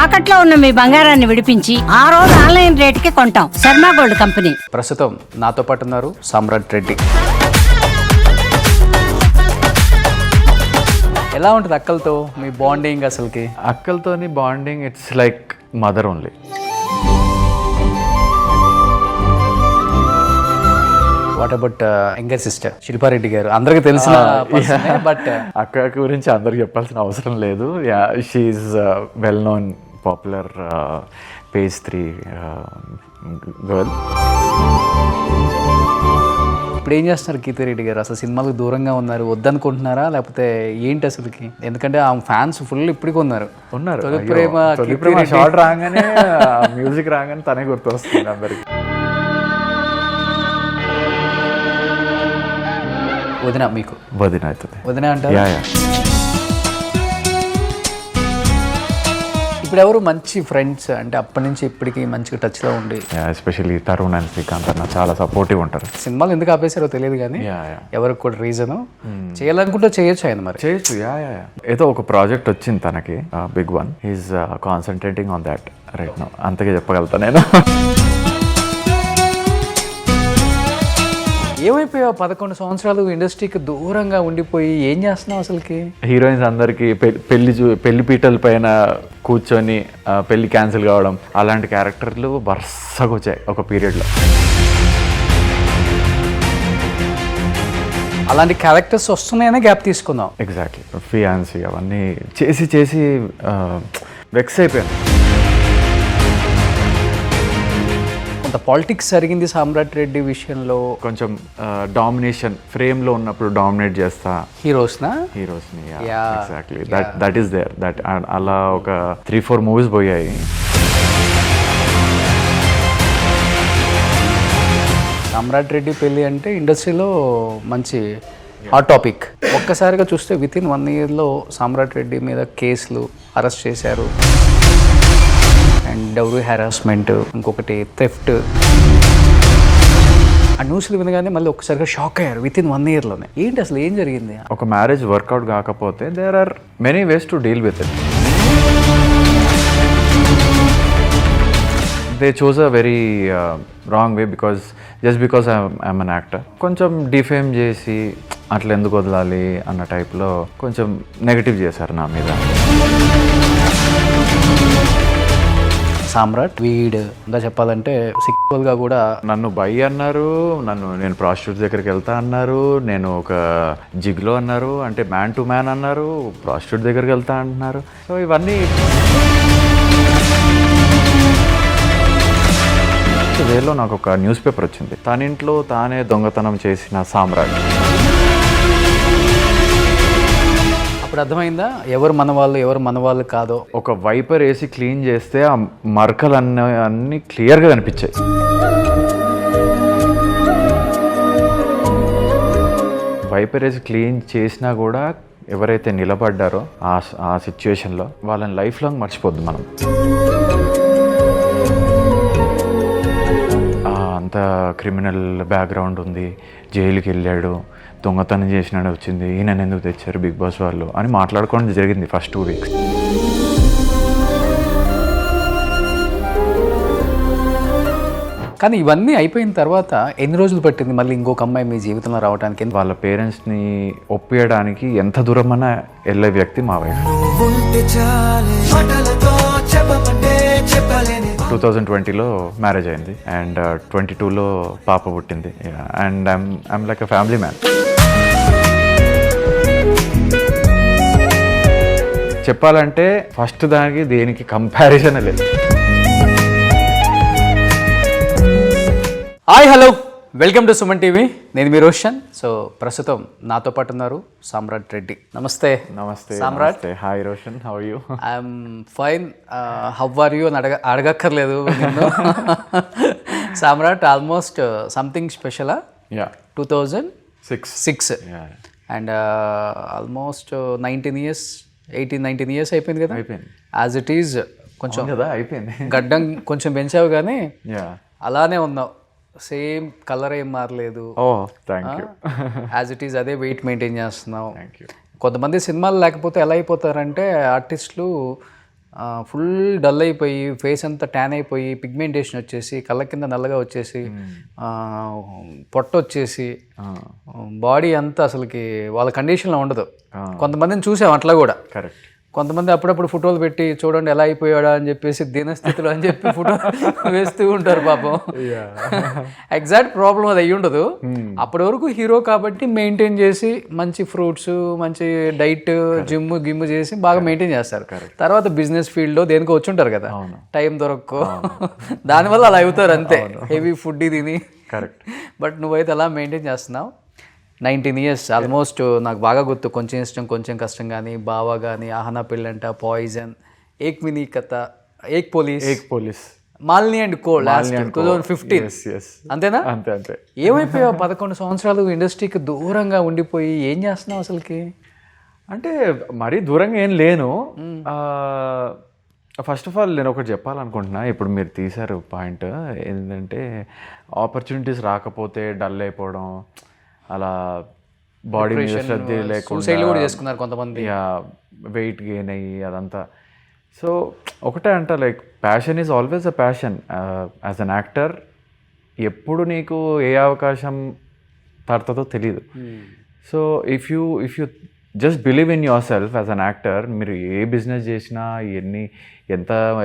తాకట్లో ఉన్న మీ బంగారాన్ని విడిపించి ఆ రోజు ఆన్లైన్ రేటుకి కొంటాం. Sharma gold company. ప్రస్తుతం నాతో పాటు ఉన్నారు సామ్రాట్ రెడ్డి. ఎలా ఉంటుంది అక్కలతో మీ బాండింగ్? అసలుకి అక్కలతోని bonding it's like mother only. What about younger sister Shilpa Reddy garu? అందరికి తెలిసిన బట్ అక్క గురించి అందరికి చెప్పాల్సిన అవసరం లేదు. She's well known popular page 3 girl. ఇప్పుడు ఏం చేస్తున్నారు కీర్తిరెడ్డి గారు? అసలు సినిమాలకు దూరంగా ఉన్నారు, వద్దనుకుంటున్నారా లేకపోతే ఏంటి అసలుకి? ఎందుకంటే ఆ ఫ్యాన్స్ ఫుల్ ఇప్పటికి ఉన్నారు. తొలి ప్రేమ షార్ట్ రాగానే మ్యూజిక్ రాగానే తనే గుర్తొస్తుంది అందరికి. వదిన మీకు? వదిన అవుతుంది. వదిన అంటారు. ఇప్పుడు ఎవరు మంచి ఫ్రెండ్స్ అంటే అప్పటి నుంచి ఇప్పటికి మంచిగా టచ్లో ఉండి? ఎస్పెషల్లీ తరుణ్ అండ్ శ్రీకాంత్ అన్న చాలా సపోర్టివ్ ఉంటారు. సినిమాలు ఎందుకు ఆపేసారో తెలియదు కానీ ఎవరికి కూడా రీజన్ చేయాలనుకుంటే చేయొచ్చు. ఆయన మరి చేయొచ్చు. ఏదో ఒక ప్రాజెక్ట్ వచ్చింది తనకి, big one. He's concentrating on that right now. అంతకే చెప్పగలుగుతా నేను. ఏమైపోయావు? 11 సంవత్సరాలు ఇండస్ట్రీకి దూరంగా ఉండిపోయి ఏం చేస్తున్నావు అసలుకి? హీరోయిన్స్ అందరికి పెళ్లి పీటల పైన కూర్చొని పెళ్లి క్యాన్సిల్ కావడం అలాంటి క్యారెక్టర్లు వరుసగా వచ్చాయి ఒక పీరియడ్లో. అలాంటి క్యారెక్టర్స్ వస్తున్నాయనే గ్యాప్ తీసుకుందాం. ఎగ్జాక్ట్లీ. ఫియాన్సీ అవన్నీ చేసి వెక్స్ అయిపోయాను. కొంత పాలిటిక్స్ జరిగింది సామ్రాట్ రెడ్డి విషయంలో. కొంచెం డామినేషన్ ఫ్రేమ్లో ఉన్నప్పుడు డామినేట్ చేస్తా హీరోస్ని. Exactly that is there. That అలా ఒక 3-4 మూవీస్ పోయాయి. సామ్రాట్ రెడ్డి పెళ్ళి అంటే ఇండస్ట్రీలో మంచి హాట్ టాపిక్. ఒక్కసారిగా చూస్తే వితిన్ 1 ఇయర్లో సామ్రాట్ రెడ్డి మీద కేసులు, అరెస్ట్ చేశారు. అండ్ డౌరీ హెరాస్మెంట్, ఇంకొకటి థెఫ్ట్. ఆ న్యూస్లు వినగానే మళ్ళీ ఒక్కసారిగా షాక్ అయ్యారు వితిన్ 1 ఇయర్లోనే. ఏంటి అసలు ఏం జరిగింది? ఒక మ్యారేజ్ వర్కౌట్ కాకపోతే there are many ways to deal with it. They choose a very wrong way just because I'm an actor. కొంచెం డిఫేమ్ చేసి అట్లా ఎందుకు వదలాలి అన్న టైప్లో కొంచెం నెగటివ్ చేశారు నా మీద. సామ్రాట్ వీడ్ ఇంకా చెప్పాలంటే సిక్వల్గా కూడా నన్ను బై అన్నారు, నేను ప్రాస్టిట్యూట్ దగ్గరికి వెళ్తా అన్నారు, నేను ఒక జిగ్లో అన్నారు, అంటే మ్యాన్ టు మ్యాన్ అన్నారు, ప్రాస్టిట్యూట్ దగ్గరికి వెళ్తా అంటున్నారు. సో ఇవన్నీ వేలో నాకు ఒక న్యూస్ పేపర్ వచ్చింది, తన ఇంట్లో తానే దొంగతనం చేసిన సామ్రాట్. అప్పుడు అర్థమైందా ఎవరు మన వాళ్ళు ఎవరు మన వాళ్ళు కాదో? ఒక వైపర్ వేసి క్లీన్ చేస్తే ఆ మరకలు అన్నీ క్లియర్గా కనిపించాయి. వైపర్ వేసి క్లీన్ చేసినా కూడా ఎవరైతే నిలబడ్డారో ఆ సిచ్యువేషన్లో వాళ్ళని లైఫ్ లాంగ్ మర్చిపోద్దు మనం. అంత క్రిమినల్ బ్యాక్గ్రౌండ్ ఉంది, జైలుకి వెళ్ళాడు, దొంగతనం చేసినాడు వచ్చింది, ఈయన ఎందుకు తెచ్చారు బిగ్ బాస్ వాళ్ళు అని మాట్లాడుకోవడం జరిగింది ఫస్ట్ 2 వీక్స్. కానీ ఇవన్నీ అయిపోయిన తర్వాత ఎన్ని రోజులు పట్టింది మళ్ళీ ఇంకొక అమ్మాయి మీ జీవితంలో రావడానికి? వాళ్ళ పేరెంట్స్ని ఒప్పియడానికి ఎంత దూరమైనా వెళ్ళే వ్యక్తి మా వైఫ్. 2020లో మ్యారేజ్ అయింది అండ్ 22లో పాప పుట్టింది. And I'm like a family man. చెప్పాలంటే ఫస్ట్ దానికి దేనికి కంపారిజన్ లేదు. Hi hello, welcome to Suman TV. నేను మీ రోషన్. సో ప్రస్తుతం నాతో పాటు ఉన్నారు సామ్రాట్ రెడ్డి. నమస్తే. నమస్తే Samrat. Hi Roshan, how are you? I'm fine. How are you అని అడగక్కర్లేదు. సామ్రాట్ ఆల్మోస్ట్ సంథింగ్ స్పెషలా? 2006 అండ్ ఆల్మోస్ట్ 18-19 ఇయర్స్ అయిపోయింది కదా? అయిపోయింది. యాజ్ ఇట్ ఈజ్ కొంచెం కదా అయిపోయింది. గడ్డం కొంచెం పెంచావు కానీ అలానే ఉన్నావు. సేమ్ కలర్ ఏం మారలేదు. యాజ్ ఇట్ ఈజ్ అదే వెయిట్ మెయింటైన్ చేస్తున్నావు. కొంతమంది సినిమాలు లేకపోతే ఎలా అయిపోతారంటే ఆర్టిస్టులు ఫుల్ డల్ అయిపోయి ఫేస్ అంతా ట్యాన్ అయిపోయి పిగ్మెంటేషన్ వచ్చేసి కళ్ళ కింద నల్లగా వచ్చేసి పొట్ట వచ్చేసి బాడీ అంతా అసలుకి వాళ్ళ కండిషన్లో ఉండదు. కొంతమందిని చూసాం అట్లా కూడా. కరెక్ట్. కొంతమంది అప్పుడప్పుడు ఫోటోలు పెట్టి చూడండి ఎలా అయిపోయాడా అని చెప్పేసి దీనస్థితిలో అని చెప్పి ఫోటో వేస్తూ ఉంటారు పాపం. ఎగ్జాక్ట్ ప్రాబ్లం అది అయ్యి ఉండదు. అప్పటి వరకు హీరో కాబట్టి మెయింటైన్ చేసి మంచి ఫ్రూట్స్ మంచి డైట్ జిమ్ చేసి బాగా మెయింటైన్ చేస్తారు. తర్వాత బిజినెస్ ఫీల్డ్లో దేనికో వచ్చి ఉంటారు కదా, టైం దొరక్కో దానివల్ల అలా అవుతారు అంతే, హెవీ ఫుడ్ తిని. కరెక్ట్. బట్ నువ్వైతే అలా మెయింటైన్ చేస్తున్నావు. 19 years ఆల్మోస్ట్. నాకు బాగా గుర్తు కొంచెం ఇష్టం కొంచెం కష్టం కానీ, బావా కానీ, ఆహనా పెళ్ళంట, poison, Ek Mini Katha, Ek Police, Malini and Co last 2015. అంతేనా? అంతే. ఏమైపోయావు 11 సంవత్సరాలు ఇండస్ట్రీకి దూరంగా ఉండిపోయి ఏం చేస్తున్నావు అసలుకి? అంటే మరీ దూరంగా ఏం లేను. ఫస్ట్ ఆఫ్ ఆల్ నేను ఒకటి చెప్పాలనుకుంటున్నా. ఇప్పుడు మీరు తీశారు పాయింట్ ఏంటంటే ఆపర్చునిటీస్ రాకపోతే డల్ అయిపోవడం, అలా బాడీ మీద శ్రద్ధ లేకుండా చేసుకున్నారు కొంతమంది, వెయిట్ గెయిన్ అయ్యి అదంతా. సో ఒకటే అంట, like passion is always a passion. As an actor ఎప్పుడు నీకు ఏ అవకాశం పడుతుందో తెలీదు. So if you just believe in yourself as an actor, మీరు ఏ బిజినెస్ చేసినా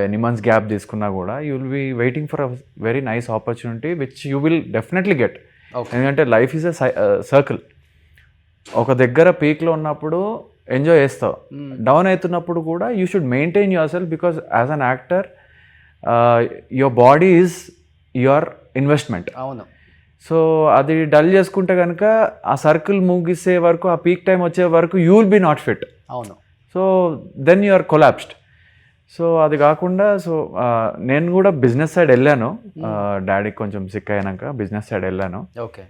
ఎన్ని మంత్స్ గ్యాప్ తీసుకున్నా కూడా you will be waiting for a very nice opportunity which you will definitely get. ఎందుకంటే లైఫ్ ఈజ్ అ సర్కిల్. ఒక దగ్గర పీక్లో ఉన్నప్పుడు ఎంజాయ్ చేస్తావు, డౌన్ అవుతున్నప్పుడు కూడా you should maintain your self, because as an actor your body is your investment. అవును. So అది డల్ చేసుకుంటే కనుక ఆ సర్కిల్ ముగిసే వరకు, ఆ పీక్ టైం వచ్చే వరకు you will be not fit. అవును. So then you are collapsed. So అది కాకుండా నేను కూడా బిజినెస్ సైడ్ వెళ్ళాను. డాడీకి కొంచెం సిక్ అయినాక బిజినెస్ సైడ్ వెళ్ళాను. Okay.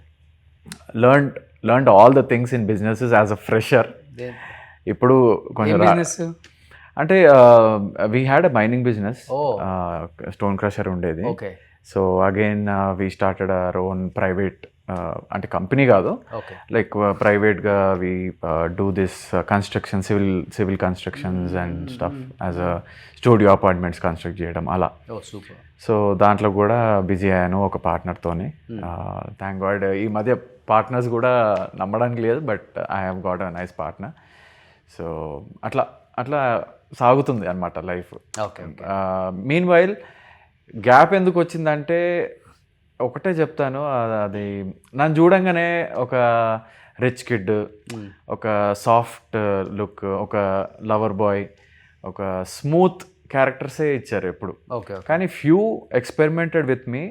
Learned all the things in businesses as a fresher. ఇప్పుడు కొంచెం అంటే we had a mining business, stone crusher ఉండేది. So again we started our own private, అంటే కంపెనీ కాదు, లైక్ ప్రైవేట్గా we do this construction, civil constructions and stuff, as a studio apartments construct చేయడం అలా. So దాంట్లో కూడా బిజీ అయ్యాను ఒక పార్ట్నర్తోని. థ్యాంక్ గాడ్ ఈ మధ్య పార్ట్నర్స్ కూడా నమ్మడానికి లేదు, but I have got a nice partner. So అట్లా సాగుతుంది అనమాట లైఫ్. మీన్ వైల్ గ్యాప్ ఎందుకు వచ్చిందంటే ఒకటే చెప్తాను, అది నన్ను చూడంగానే ఒక రిచ్ కిడ్, ఒక సాఫ్ట్ లుక్, ఒక లవర్ బాయ్, ఒక స్మూత్ క్యారెక్టర్సే ఇచ్చారు ఎప్పుడు. కానీ few experimented with me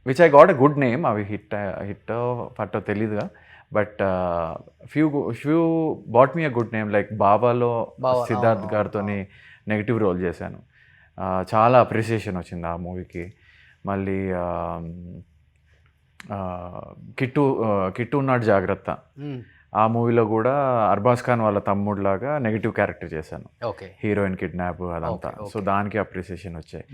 which I got a good name. అవి హిట్ ఫట్టో తెలీదుగా, but few bought me a good name. Like బాబాలో సిద్ధార్థ్ గారితో నెగిటివ్ రోల్ చేశాను, చాలా అప్రిసియేషన్ వచ్చింది ఆ మూవీకి. మళ్ళీ కిట్టు ఉన్నాడు జాగ్రత్త, ఆ మూవీలో కూడా అర్బాజ్ ఖాన్ వాళ్ళ తమ్ముడులాగా నెగిటివ్ క్యారెక్టర్ చేశాను, హీరోయిన్ కిడ్నాప్ అదంతా. సో దానికి అప్రిసియేషన్ వచ్చాయి.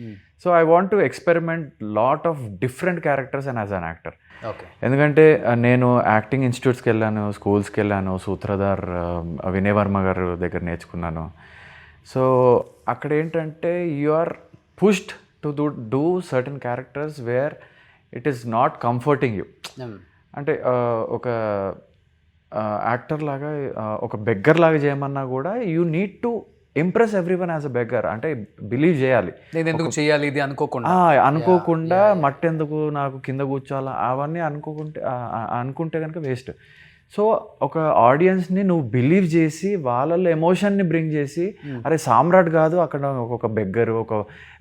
So I want to experiment lot of different characters and as an actor. ఎందుకంటే నేను యాక్టింగ్ ఇన్స్టిట్యూట్స్కి వెళ్ళాను, స్కూల్స్కి వెళ్ళాను, సూత్రధార్ వినయ్ వర్మ గారు దగ్గర నేర్చుకున్నాను. సో అక్కడ ఏంటంటే you are pushed to do certain characters where it is not comforting you. అంటే ఒక యాక్టర్ లాగా, ఒక బెగ్గర్ లాగా చేయమన్నా కూడా you need to impress everyone as a beggar. అంటే బిలీవ్ చేయాలి, నేను ఎందుకు చేయాలి ఇది అనుకోకుండా మట్టెందుకు నాకు కింద కూర్చోాలా అవన్నీ అనుకుంటే కనుక వేస్ట్. సో ఒక ఆడియన్స్ని నువ్వు బిలీవ్ చేసి వాళ్ళల్లో ఎమోషన్ని బ్రింగ్ చేసి, అరే సామ్రాట్ కాదు అక్కడ ఒక బెగ్గరు, ఒక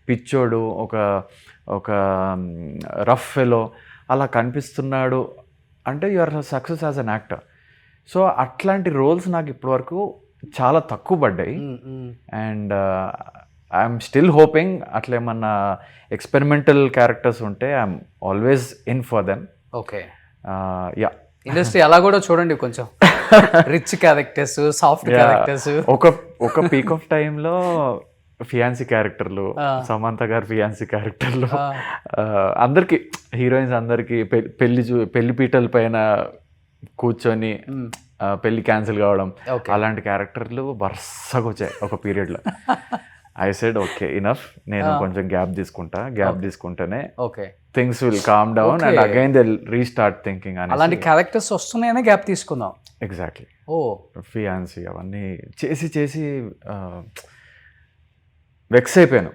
పిచ్చోడు, ఒక రఫ్ ఫెలో అలా కనిపిస్తున్నాడు అంటే you are success as an actor. So అట్లాంటి రోల్స్ నాకు ఇప్పటివరకు చాలా తక్కువ పడ్డాయి. అండ్ ఐఎమ్ స్టిల్ హోపింగ్ అట్లా ఏమన్నా ఎక్స్పెరిమెంటల్ క్యారెక్టర్స్ ఉంటే I'm always in for them. Yeah, industry అలా కూడా చూడండి, కొంచెం రిచ్ క్యారెక్టర్స్, సాఫ్ట్ క్యారెక్టర్స్. ఒక పీక్ ఆఫ్ టైంలో ఫియాన్సీ క్యారెక్టర్లు, సమంత గారి ఫియాన్సీ క్యారెక్టర్లు, అందరికి హీరోయిన్స్ అందరికి పెళ్లి పీటల పైన కూర్చొని పెళ్లి క్యాన్సిల్ కావడం, అలాంటి క్యారెక్టర్లు వరుసగా వచ్చాయి ఒక పీరియడ్లో. ఐ సెడ్ ఓకే ఇనఫ్, నేను కొంచెం గ్యాప్ తీసుకుంటేనే okay things will calm down and again they restart thinking అని. అలాంటి క్యారెక్టర్స్ వస్తున్నాయనే గ్యాప్ తీసుకుందాం. ఎగ్జాక్ట్లీ. ఓ ఫియాన్సీ అవన్నీ చేసి వెక్స్ అయిపోయాను.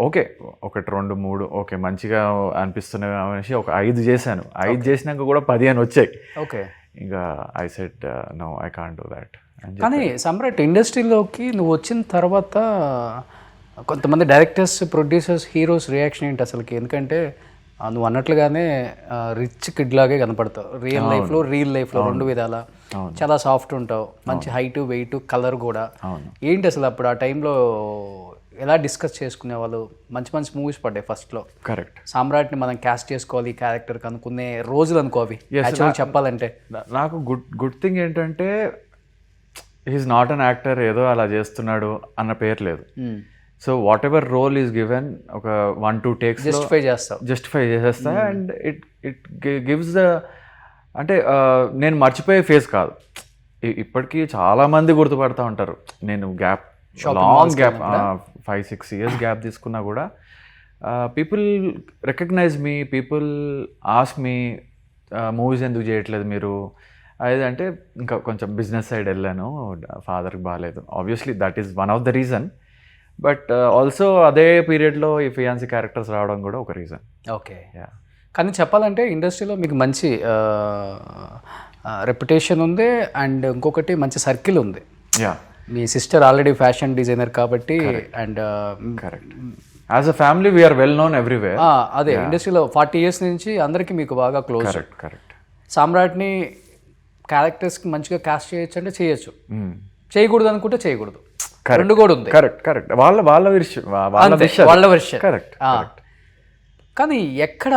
ఓకే 1 2 3 ఓకే మంచిగా అనిపిస్తున్నాయి అనేసి ఒక 5 చేశాను. 5 చేసినాక కూడా 10 అని వచ్చాయి. ఓకే ఇంకా I said no I can't do that. కానీ సమ్రాట్ ఇండస్ట్రీలోకి నువ్వు వచ్చిన తర్వాత కొంతమంది డైరెక్టర్స్, ప్రొడ్యూసర్స్, హీరోస్ రియాక్షన్ ఏంటి అసలుకి? ఎందుకంటే నువ్వు అన్నట్లుగానే రిచ్ కిడ్ లాగే కనపడతావు రియల్ లైఫ్లో 2 విధాల. చాలా సాఫ్ట్ ఉంటావు, మంచి హైట్, వెయిట్, కలర్ కూడా. ఏంటి అసలు అప్పుడు ఆ టైంలో ఎలా డిస్కస్ చేసుకునే వాళ్ళు? మంచి మంచి మూవీస్ పడ్డాయి ఫస్ట్లో. కరెక్ట్. సామ్రాట్ని మనం క్యాస్ట్ చేసుకోవాలి ఈ క్యారెక్టర్ అనుకునే రోజులు అనుకో అవి యాక్చువల్గా చెప్పాలంటే. నాకు గుడ్ థింగ్ ఏంటంటే హీఈస్ నాట్ అన్ యాక్టర్, ఏదో అలా చేస్తున్నాడు అన్న పేరు లేదు. So whatever role is given ఒక 1-2 టేక్స్ జస్టిఫై చేసేస్తా. అండ్ ఇట్ గివ్స్ ద, అంటే నేను మర్చిపోయే ఫేస్ కాదు. ఇప్పటికీ చాలా మంది గుర్తుపడతా ఉంటారు. నేను లాంగ్ గ్యాప్ 5-6 ఇయర్స్ గ్యాప్ తీసుకున్నా కూడా పీపుల్ రికగ్నైజ్ మీ, పీపుల్ ఆస్క్ మీ మూవీస్ ఎందుకు చేయట్లేదు మీరు. అదేంటే ఇంకా కొంచెం బిజినెస్ సైడ్ వెళ్ళాను, ఫాదర్కి బాగాలేదు. Obviously that is one of the reason. But also అదే పీరియడ్లో ఈ ఫియాన్సీ క్యారెక్టర్స్ రావడం కూడా ఒక రీజన్. ఓకే. కానీ చెప్పాలంటే ఇండస్ట్రీలో మీకు మంచి రెప్యుటేషన్ ఉంది అండ్ ఇంకొకటి మంచి సర్కిల్ ఉంది. మీ సిస్టర్ ఆల్రెడీ ఫ్యాషన్ డిజైనర్ కాబట్టి. And correct. As a family we're well known everywhere. అదే ఇండస్ట్రీలో 40 years నుంచి అందరికీ మీకు బాగా క్లోజ్. కరెక్ట్. సామ్రాట్ని క్యారెక్టర్స్కి మంచిగా కాస్ట్ చేయొచ్చు అంటే చేయొచ్చు, చేయకూడదు అనుకుంటే చేయకూడదు, రెండు కూడా ఉంది. కరెక్ట్. వాళ్ళ విషయం. కరెక్ట్. కానీ ఎక్కడ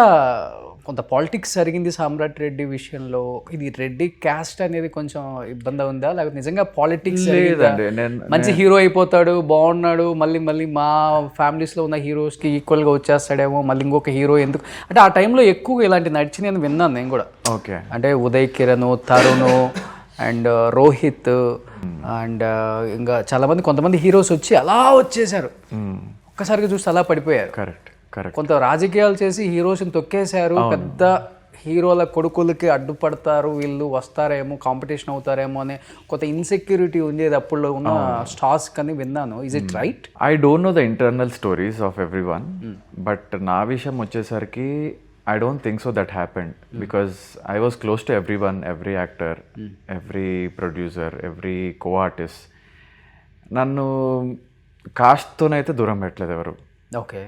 కొంత పాలిటిక్స్ జరిగింది సామ్రాట్ రెడ్డి విషయంలో. ఇది రెడ్డి క్యాస్ట్ అనేది కొంచెం ఇబ్బంది ఉందా, లేకపోతే నిజంగా పాలిటిక్స్? మంచి హీరో అయిపోతాడు, బాగున్నాడు, మళ్ళీ మా ఫ్యామిలీస్లో ఉన్న హీరోస్కి ఈక్వల్గా వచ్చేస్తాడేమో, మళ్ళీ ఇంకొక హీరో ఎందుకు అంటే ఆ టైంలో ఎక్కువ ఇలాంటి నడిచి నేను విన్నాను నేను కూడా. ఓకే. అంటే ఉదయ్ కిరణ్, తరుణ్ అండ్ రోహిత్ అండ్ ఇంకా చాలామంది కొంతమంది హీరోస్ వచ్చి అలా వచ్చేసారు, ఒక్కసారిగా చూస్తే అలా పడిపోయారు. కరెక్ట్. కొంత రాజకీయాలు చేసి హీరోస్ని తొక్కేశారు. పెద్ద హీరోల కొడుకులకి అడ్డుపడతారు, వీళ్ళు వస్తారేమో, కాంపిటీషన్ అవుతారేమో అనే కొంత ఇన్సెక్యూరిటీ ఉండేది అప్పుడు ఉన్న స్టార్స్ కని విన్నాను. Is it right? I don't know the internal stories of every one, but నా విషయం వచ్చేసరికి I don't think so that happened, because I was close to everyone, every actor, every producer, every co-artist. నన్ను కాస్ట్తోనైతే దూరం పెట్టలేదు ఎవరు. Okay.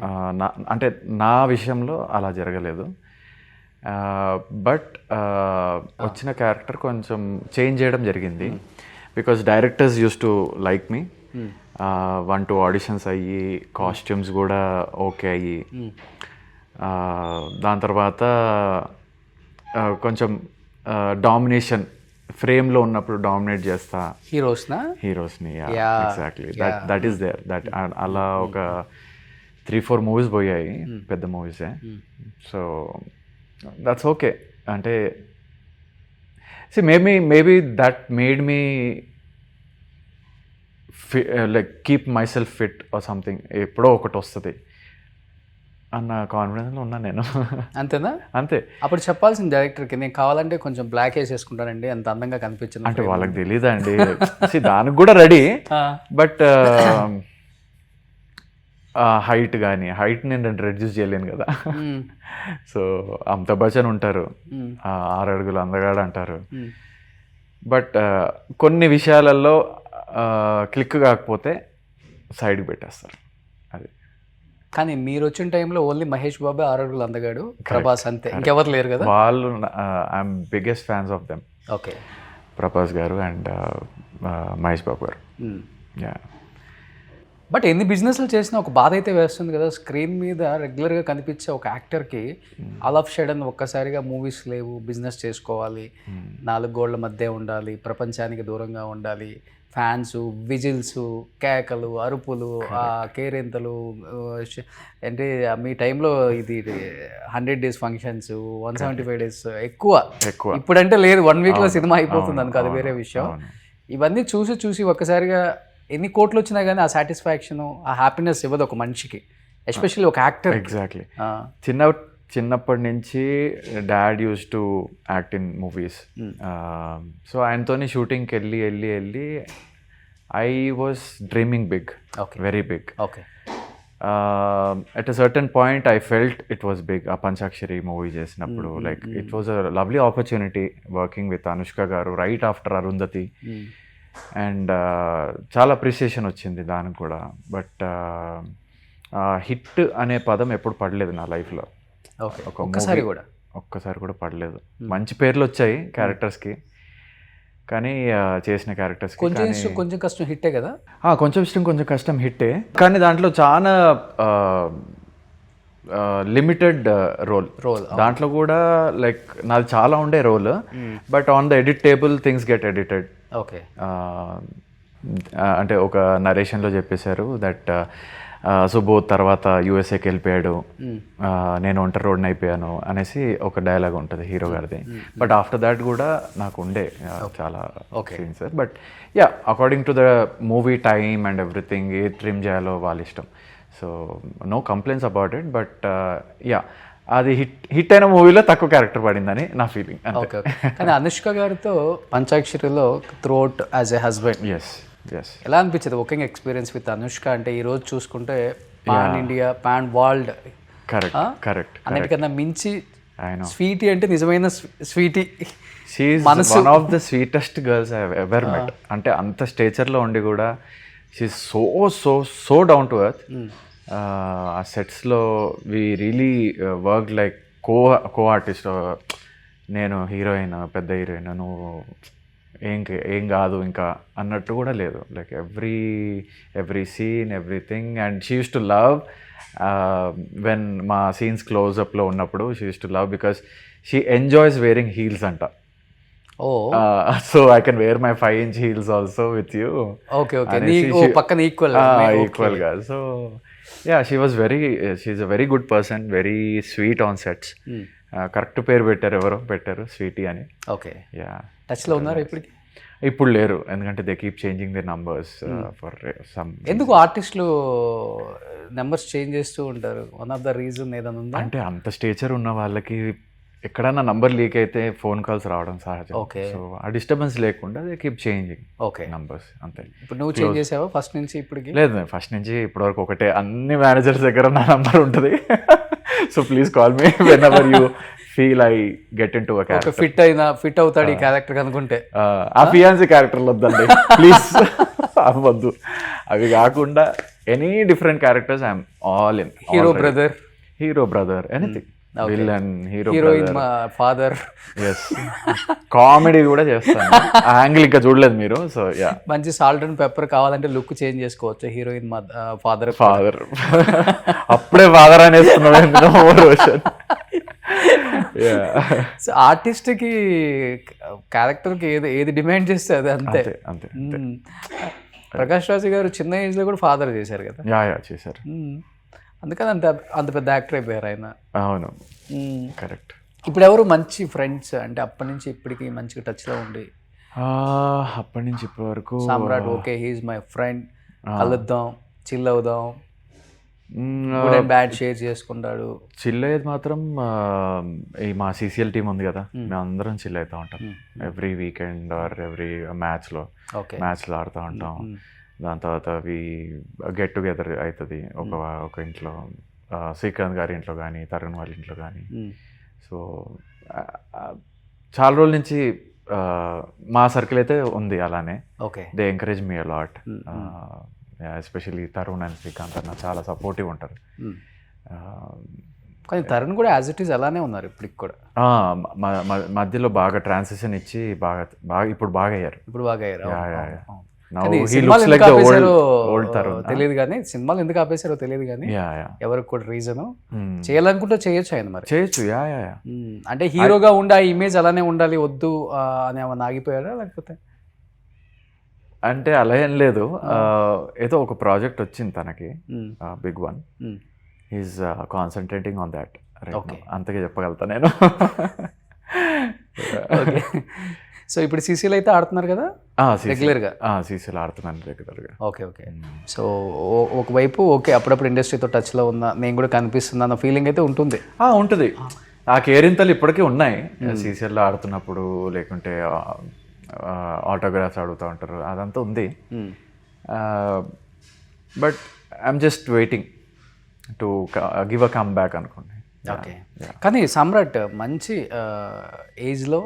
అంటే నా విషయంలో అలా జరగలేదు. బట్ వచ్చిన క్యారెక్టర్ కొంచెం చేంజ్ చేయడం జరిగింది, because directors use to like me. 1-2 auditions అయ్యి, కాస్ట్యూమ్స్ కూడా ఓకే అయ్యి, దాని తర్వాత కొంచెం డామినేషన్, ఫ్రేమ్లో ఉన్నప్పుడు డామినేట్ చేస్తా హీరోస్ని. Exactly that is there. That అలా ఒక 3-4 మూవీస్ పోయాయి, పెద్ద మూవీసే. So that's okay. అంటే maybe that made me like keep myself fit or something. ఎప్పుడో ఒకటి వస్తుంది అన్న కాన్ఫిడెన్స్లో ఉన్నాను నేను. అంతేనా? అంతే. అప్పుడు చెప్పాల్సింది డైరెక్టర్కి, నేను కావాలంటే కొంచెం బ్లాక్ వేసేసుకుంటానండి, అంత అందంగా కనిపించింది అంటే. వాళ్ళకి తెలీదండి, దానికి కూడా రెడీ. బట్ హైట్ కానీ, హైట్ నేను రెడ్యూస్ చేయలేను కదా. సో అమితాబ్ బచ్చన్ ఉంటారు, 6 అడుగులు అందగాడు అంటారు. బట్ కొన్ని విషయాలలో క్లిక్ కాకపోతే సైడ్కి పెట్టేస్తారు. అది. కానీ మీరు వచ్చిన టైంలో ఓన్లీ మహేష్ బాబు 6 అడుగులు అందగాడు, ప్రభాస్ అంతే, ఇంకెవరు లేరు కదా. వాళ్ళు I'm biggest fans of them. Okay. Prabhas గారు అండ్ మహేష్ బాబు గారు. బట్ ఎన్ని బిజినెస్లు చేసినా ఒక బాధ అయితే వేస్తుంది కదా. స్క్రీన్ మీద రెగ్యులర్గా కనిపించే ఒక యాక్టర్కి ఆల్ ఆఫ్ షడన్ ఒక్కసారిగా మూవీస్ లేవు, బిజినెస్ చేసుకోవాలి, 4 గోళ్ల మధ్య ఉండాలి, ప్రపంచానికి దూరంగా ఉండాలి, ఫ్యాన్స్, విజిల్స్, కేకలు, అరుపులు, కేరింతలు. అంటే మీ టైంలో ఇది 100 days ఫంక్షన్స్, 175 days ఎక్కువ. ఇప్పుడంటే లేదు, 1 weekలో సినిమా అయిపోతుంది అనుకో, అది వేరే విషయం. ఇవన్నీ చూసి ఒక్కసారిగా ఎన్ని కోట్లు వచ్చినా కానీ ఆ సాటిస్ఫాక్షన్, ఆ హ్యాపీనెస్ ఇవ్వదు ఒక మనిషికి, ఎస్పెషల్లీ ఒక యాక్టర్. ఎగ్జాక్ట్లీ. చిన్నప్పటి నుంచి dad use to act in movies. So ఆయనతోని షూటింగ్కి వెళ్ళి I was dreaming big, very big. Okay. At a certain point I felt it was big. ఆ పంచాక్షరి మూవీ చేసినప్పుడు like it was a lovely opportunity working with Anushka గారు right after Arundhati. And చాలా appreciation వచ్చింది దానికి కూడా. బట్ హిట్ అనే పదం ఎప్పుడు పడలేదు నా లైఫ్లో. ఒక్కసారి కూడా పడలేదు. మంచి పేర్లు వచ్చాయి క్యారెక్టర్స్కి, కానీ చేసిన క్యారెక్టర్స్ కొంచెం కష్టం హిట్టే కదా. కొంచెం కష్టం హిట్టే, కానీ దాంట్లో చాలా లిమిటెడ్ రోల్. దాంట్లో కూడా లైక్ నాది చాలా ఉండే role, but on the edit table things get edited. Okay. అంటే ఒక నరేషన్లో చెప్పేశారు దట్ సుబోధ్ తర్వాత యూఎస్ఏకి వెళ్ళిపోయాడు, నేను ఒంటరి రోడ్ని అయిపోయాను అనేసి ఒక డైలాగ్ ఉంటుంది హీరో గారిది. బట్ ఆఫ్టర్ దాట్ కూడా నాకు ఉండే చాలా scenes sir. But ya, according to the movie time and everything, ఏ ట్రిమ్ చేయాలో వాళ్ళ ఇష్టం. So no complaints about it. But ya, అది హిట్ అయిన మూవీలో తక్కువ క్యారెక్టర్ పడిందని నా ఫీలింగ్. ఓకే. కానీ అనుష్క గారితో పంచాక్షరిలో త్రూఅవుట్ యాజ్ ఎ హస్బెండ్, ఎలా అనిపించేది వర్కింగ్ ఎక్స్పీరియన్స్ విత్ అనుష్క? అంటే ఈ రోజు చూసుకుంటే pan India, pan world, correct అన్నిటికన్నా మించి స్వీటీ అంటే నిజమైన Sweety. She is one of the sweetest girls I have ever met. అంటే అంత స్టేచర్లో ఉండి కూడా she is so down to earth. ఆ సెట్స్లో we really work like co artist. నేను హీరోయిన్, పెద్ద హీరోయిన్, నువ్వు ఏం కాదు ఇంకా అన్నట్టు కూడా లేదు. Like every scene, everything. And she use to love when మా సీన్స్ క్లోజ్అప్లో ఉన్నప్పుడు she use to love because she enjoys wearing heels అంట. So I can wear my 5-inch heels also with you. ఈక్వల్గా. So yeah, she's a very good person, very sweet on sets. Correct పేరు పెట్టారు Sweety అని. Okay. Yeah. టచ్లో ఉన్నారు ఇప్పటికి? ఇప్పుడు లేరు, ఎందుకంటే they keep changing the numbers for some. ఎందుకు ఆర్టిస్టులు నెంబర్స్ చేంజ్ చేస్తూ ఉంటారు? వన్ ఆఫ్ ద రీజన్ ఏదైనా ఉందా? అంటే అంత స్టేచర్ ఉన్న వాళ్ళకి ఎక్కడన్నా నంబర్ లీక్ అయితే ఫోన్ కాల్స్ రావడం సహజం. ఓకే. సో ఆ డిస్టర్బెన్స్ లేకుండా they keep changing. Okay. Numbers అంతే. ఇప్పుడు నువ్వు చేంజ్ చేసావా ఫస్ట్ నుంచి ఇప్పటికి? లేదు, ఫస్ట్ నుంచి ఇప్పటివరకు ఒకటే. అన్ని మేనేజర్స్ దగ్గర నా నంబర్ ఉంటుంది. So please call me when ever you feel I get in to a character. Fit అవుతాడు ఈ క్యారెక్టర్ అనుకుంటే. ఆ ఫియాన్సీ క్యారెక్టర్లు వద్దండి ప్లీజ్, అవ్వద్దు. అవి కాకుండా any different characters I'm all in. Hero brother anything, villain, heroine, father. Yes, comedy కూడా చేస్తాను. ఆ యాంగిల్ ఇంకా చూడలేదు మీరు. సో యా, మంచి సాల్ట్ అండ్ పెప్పర్ కావాలంటే లుక్ చేంజ్ చేసుకోవచ్చు. హీరోయిన్ ఫాదర్ అప్పుడే ఫాదర్ అనేస్తున్నాను. ఆర్టిస్ట్కి క్యారెక్టర్కి ఏది డిమాండ్ చేస్తే అది అంతే. ప్రకాష్ రాజ్ గారు చిన్న ఏజ్లో కూడా ఫాదర్ చేశారు కదా. యా చేశారు. అందుకని అంత పెద్ద యాక్టర్ అయిపోయారు ఆయన. అవును, కరెక్ట్. ఇప్పుడు ఎవరు మంచి ఫ్రెండ్స్ అంటే అప్పటి నుంచి ఇప్పటికి మంచిగా టచ్లో ఉండి? అప్పటి నుంచి ఇప్పటి వరకు సామ్రాట్ ఓకే, హీఈస్ మై ఫ్రెండ్, కలుద్దాం, చిల్ అవుదాం, బ్యాడ్ షేర్ చేసుకుంటాడు. చిల్ అయ్యేది మాత్రం ఈ మా సిసిఎల్ టీం ఉంది కదా, మేము అందరం చిల్ అవుతూ ఉంటాం. ఎవ్రీ వీకెండ్ ఆర్ ఎవ్రీ మ్యాచ్లో ఆడుతూ ఉంటాం. దాని తర్వాత అవి గెట్ టుగెదర్ అవుతుంది ఒక ఇంట్లో, శ్రీకాంత్ గారి ఇంట్లో కానీ, తరుణ్ వాళ్ళ ఇంట్లో కానీ. సో చాలా రోజుల నుంచి మా సర్కిల్ అయితే ఉంది అలానే. Okay. They encourage me a lot. Especially Tarun and Srikanth అన్న చాలా సపోర్టివ్ ఉంటారు. కానీ తరుణ్ కూడా యాజ్ ఇట్ ఈస్ అలానే ఉన్నారు ఇప్పటికి కూడా. మధ్యలో బాగా ట్రాన్సిషన్ ఇచ్చి బాగా ఇప్పుడు బాగా అయ్యారు. తెలియదు కానీ సినిమాలు ఎందుకు ఆపేశారో తెలియదు కానీ ఎవరికి కూడా రీజన్. చేయాలనుకుంటే చేయొచ్చు ఆయన, మరి చేయొచ్చు. అంటే హీరోగా ఉండి ఆ ఇమేజ్ అలానే ఉండాలి వద్దు అని ఏమన్నా ఆగిపోయారా లేకపోతే? అంటే అలా ఏం లేదు, ఏదో ఒక ప్రాజెక్ట్ వచ్చింది తనకి, big one. He's concentrating on that. అంతగా చెప్పగలుగుతా నేను. సో ఇప్పుడు సీసీలో అయితే ఆడుతున్నారు కదా రెగ్యులర్గా? సీసీలో ఆడుతున్నాను రెగ్యులర్గా. ఓకే. సో ఒకవైపు ఓకే అప్పుడప్పుడు ఇండస్ట్రీతో టచ్లో ఉన్నా నేను కూడా కనిపిస్తున్నా అన్న ఫీలింగ్ అయితే ఉంటుంది. ఉంటుంది. ఆ కేరింతలు ఇప్పటికీ ఉన్నాయి. సీసీఎల్లో ఆడుతున్నప్పుడు లేకుంటే ఆటోగ్రాఫ్స్ అడుగుతూ ఉంటారు, అదంతా ఉంది. But I'm just waiting to give a come back అనుకోండి. ఓకే. కానీ సమ్రాట్ మంచి ఏజ్లో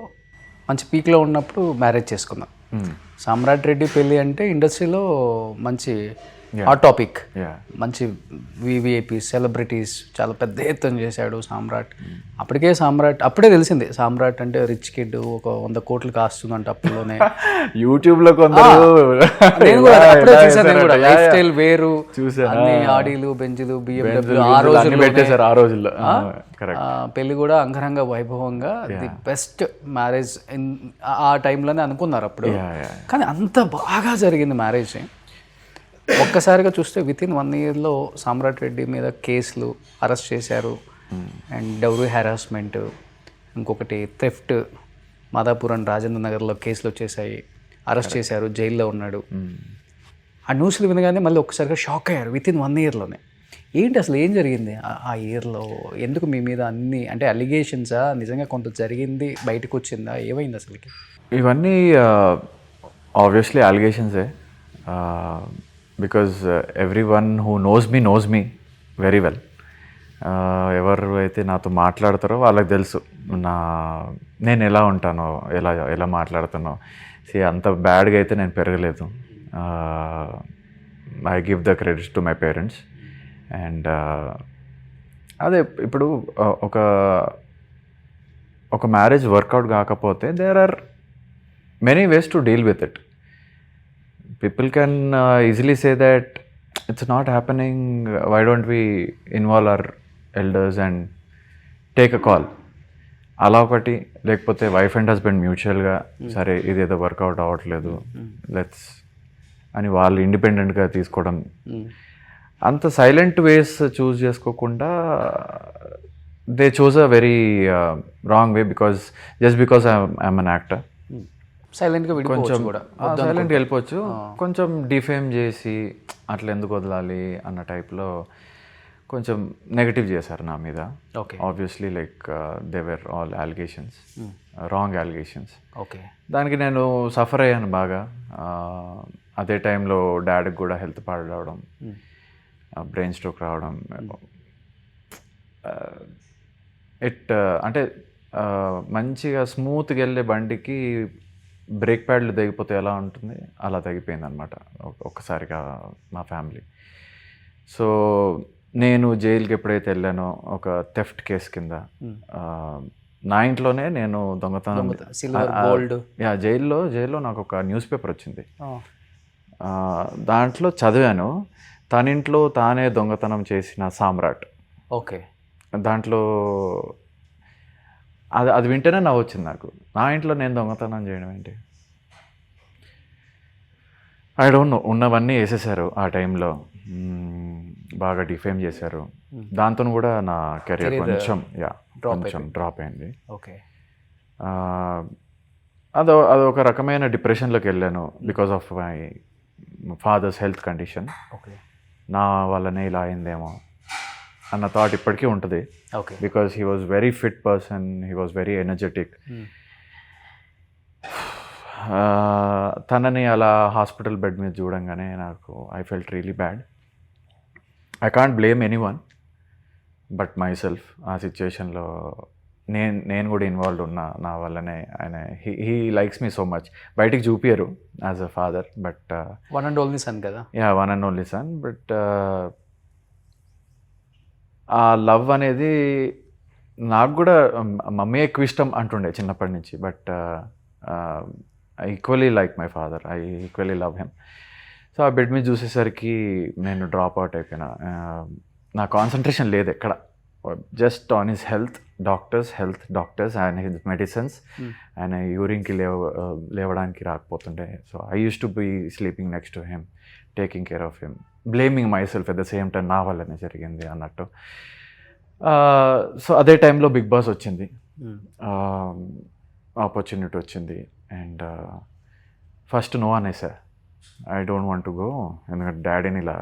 మంచి పీక్లో ఉన్నప్పుడు మ్యారేజ్ చేసుకున్నాం. సమ్రాట్ రెడ్డి పెళ్ళి అంటే ఇండస్ట్రీలో మంచి హాట్ టాపిక్. మంచి వివిఐపీ సెలబ్రిటీస్ చాలా పెద్ద ఎత్తున చేశాడు సామ్రాట్. అప్పటికే సామ్రాట్ అప్పుడే తెలిసింది సామ్రాట్ అంటే రిచ్ కిడ్, ఒక 100 కోట్లు కాస్తుందంట అప్పులోనే. యూట్యూబ్లో కొందరు నేను కూడా అప్పుడే చూసాను. నేను కూడా లైఫ్ స్టైల్ వేరు, అన్ని ఆడీలు బెంజులు BMW ఆ రోజుల్లో. పెళ్లి కూడా అంగరంగ వైభవంగా ది బెస్ట్ మ్యారేజ్ ఆ టైంలోనే అనుకున్నారు అప్పుడు. కానీ అంత బాగా జరిగింది మ్యారేజ్. ఒక్కసారిగా చూస్తే వితిన్ 1 ఇయర్లో సామ్రాట్ రెడ్డి మీద కేసులు, అరెస్ట్ చేశారు. అండ్ డౌరీ హెరాస్మెంట్, ఇంకొకటి థెఫ్ట్, మాదాపూర్ అండ్ రాజేంద్ర నగర్లో కేసులు వచ్చేసాయి, అరెస్ట్ చేశారు, జైల్లో ఉన్నాడు. ఆ న్యూస్లు వినగానే మళ్ళీ ఒక్కసారిగా షాక్ అయ్యారు వితిన్ 1 ఇయర్లోనే. ఏంటి అసలు ఏం జరిగింది ఆ ఇయర్లో? ఎందుకు మీ మీద అన్ని అంటే అలిగేషన్సా, నిజంగా కొంత జరిగింది బయటకు వచ్చిందా, ఏమైంది అసలుకి? ఇవన్నీ ఆబ్వియస్లీ అలిగేషన్సే. Because every one who knows me very well. ఎవరు అయితే నాతో మాట్లాడతారో వాళ్ళకి తెలుసు నేను ఎలా ఉంటానో, ఎలా మాట్లాడుతానో. అంత బ్యాడ్గా అయితే నేను పెరగలేదు. I give the credits to my parents. And అదే ఇప్పుడు ఒక మ్యారేజ్ వర్కౌట్ కాకపోతే there are many ways to deal with it. People can easily say that it's not happening, why don't we involve our elders and take a call. అలా ఒకటి, లేకపోతే wife and husband మ్యూచువల్గా సరే ఇదేదో work out అవ్వట్లేదు let's అని వాళ్ళు ఇండిపెండెంట్గా తీసుకోవడం. అంత సైలెంట్ వేస్ చూస్ చేసుకోకుండా they choose a very wrong way just because I'm an actor. సైలెంట్గా సైలెంట్గా వెళ్ళిపోవచ్చు. కొంచెం డిఫేమ్ చేసి అట్లా ఎందుకు వదలాలి అన్న టైప్లో కొంచెం నెగటివ్ చేశారు నా మీద. Obviously like they were all allegations, wrong allegations. Okay. దానికి నేను సఫర్ అయ్యాను బాగా. అదే టైంలో డాడీకి కూడా హెల్త్ పాడవడం, బ్రెయిన్ స్ట్రోక్ రావడం. అంటే మంచిగా స్మూత్గా వెళ్ళే బండికి బ్రేక్ ప్యాడ్లు తెగిపోతే ఎలా ఉంటుంది అలా తెగిపోయింది అనమాట ఒక్కసారిగా మా ఫ్యామిలీ. సో నేను జైలుకి ఎప్పుడైతే వెళ్ళానో ఒక థెఫ్ట్ కేసు కింద నా ఇంట్లోనే నేను దొంగతనం, జైల్లో నాకు ఒక న్యూస్ పేపర్ వచ్చింది. దాంట్లో చదివాను తన ఇంట్లో తానే దొంగతనం చేసిన సామ్రాట్. ఓకే. దాంట్లో అది వింటేనే నవ్వు వచ్చింది నాకు. నా ఇంట్లో నేను దొంగతనం చేయడం ఏంటి? I don't know. ఉన్నవన్నీ వేసేసారు ఆ టైంలో, బాగా డిఫేమ్ చేశారు. దాంతో కూడా నా కెరీర్ కొంచెం డ్రాప్ అయింది. ఓకే. అదొక రకమైన డిప్రెషన్లోకి వెళ్ళాను because of my father's health condition. Okay. నా వల్లనే ఇలా అయిందేమో అన్న థాట్ ఇప్పటికీ ఉంటుంది. Because he was very fit person, he was very energetic. తనని అలా హాస్పిటల్ బెడ్ మీద చూడంగానే నాకు I felt really bad. I can't blame any one but myself. ఆ సిచ్యువేషన్లో నేను కూడా ఇన్వాల్వ్ ఉన్నా. నా వల్లనే ఆయన he likes me so much. బయటికి చూపియరు as a father, but one and only sun కదా. One and only sun. But ఆ లవ్ అనేది నాకు కూడా మమ్మీ ఎక్కువ ఇష్టం అంటుండే చిన్నప్పటి నుంచి. But I equally like my father, I equally love him. So ఆ బెడ్ మీద చూసేసరికి నేను డ్రాప్ అవుట్ అయిపోయినా. నా కాన్సన్ట్రేషన్ లేదు ఎక్కడ, just on his health, doctors and his medicines. ఆయన యూరిన్కి లేవడానికి రాకపోతుండే. So I use to be sleeping next to him, taking care of him, blaming myself at the same time, నా వల్లనే జరిగింది అన్నట్టు. సో అదే టైంలో బిగ్ బాస్ వచ్చింది. ఆపర్చునిటీ వచ్చింది. అండ్ ఫస్ట్ నో అనేసా, I don't want to go, ఎందుకంటే డాడీని ఇలా,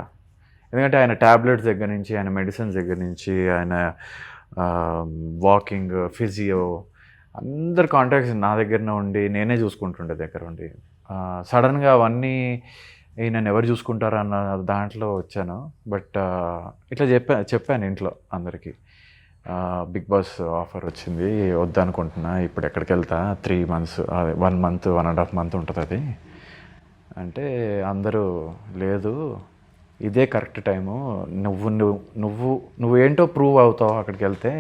ఎందుకంటే ఆయన ట్యాబ్లెట్స్ దగ్గర నుంచి, ఆయన మెడిసిన్స్ దగ్గర నుంచి, ఆయన వాకింగ్, ఫిజియో, అందరు కాంటాక్ట్స్ నా దగ్గరనే ఉండి నేనే చూసుకుంటుండే దగ్గర ఉండి. సడన్గా అవన్నీ నన్ను ఎవరు చూసుకుంటారా అన్న దాంట్లో వచ్చాను. బట్ ఇట్లా చెప్పాను ఇంట్లో అందరికీ, బిగ్ బాస్ ఆఫర్ వచ్చింది, వద్దనుకుంటున్నా, ఇప్పుడు ఎక్కడికి వెళ్తా, 3 months 1 month 1.5 month ఉంటుంది అది అంటే, అందరూ లేదు ఇదే కరెక్ట్ టైము, నువ్వేంటో ప్రూవ్ అవుతావు అక్కడికి వెళ్తే,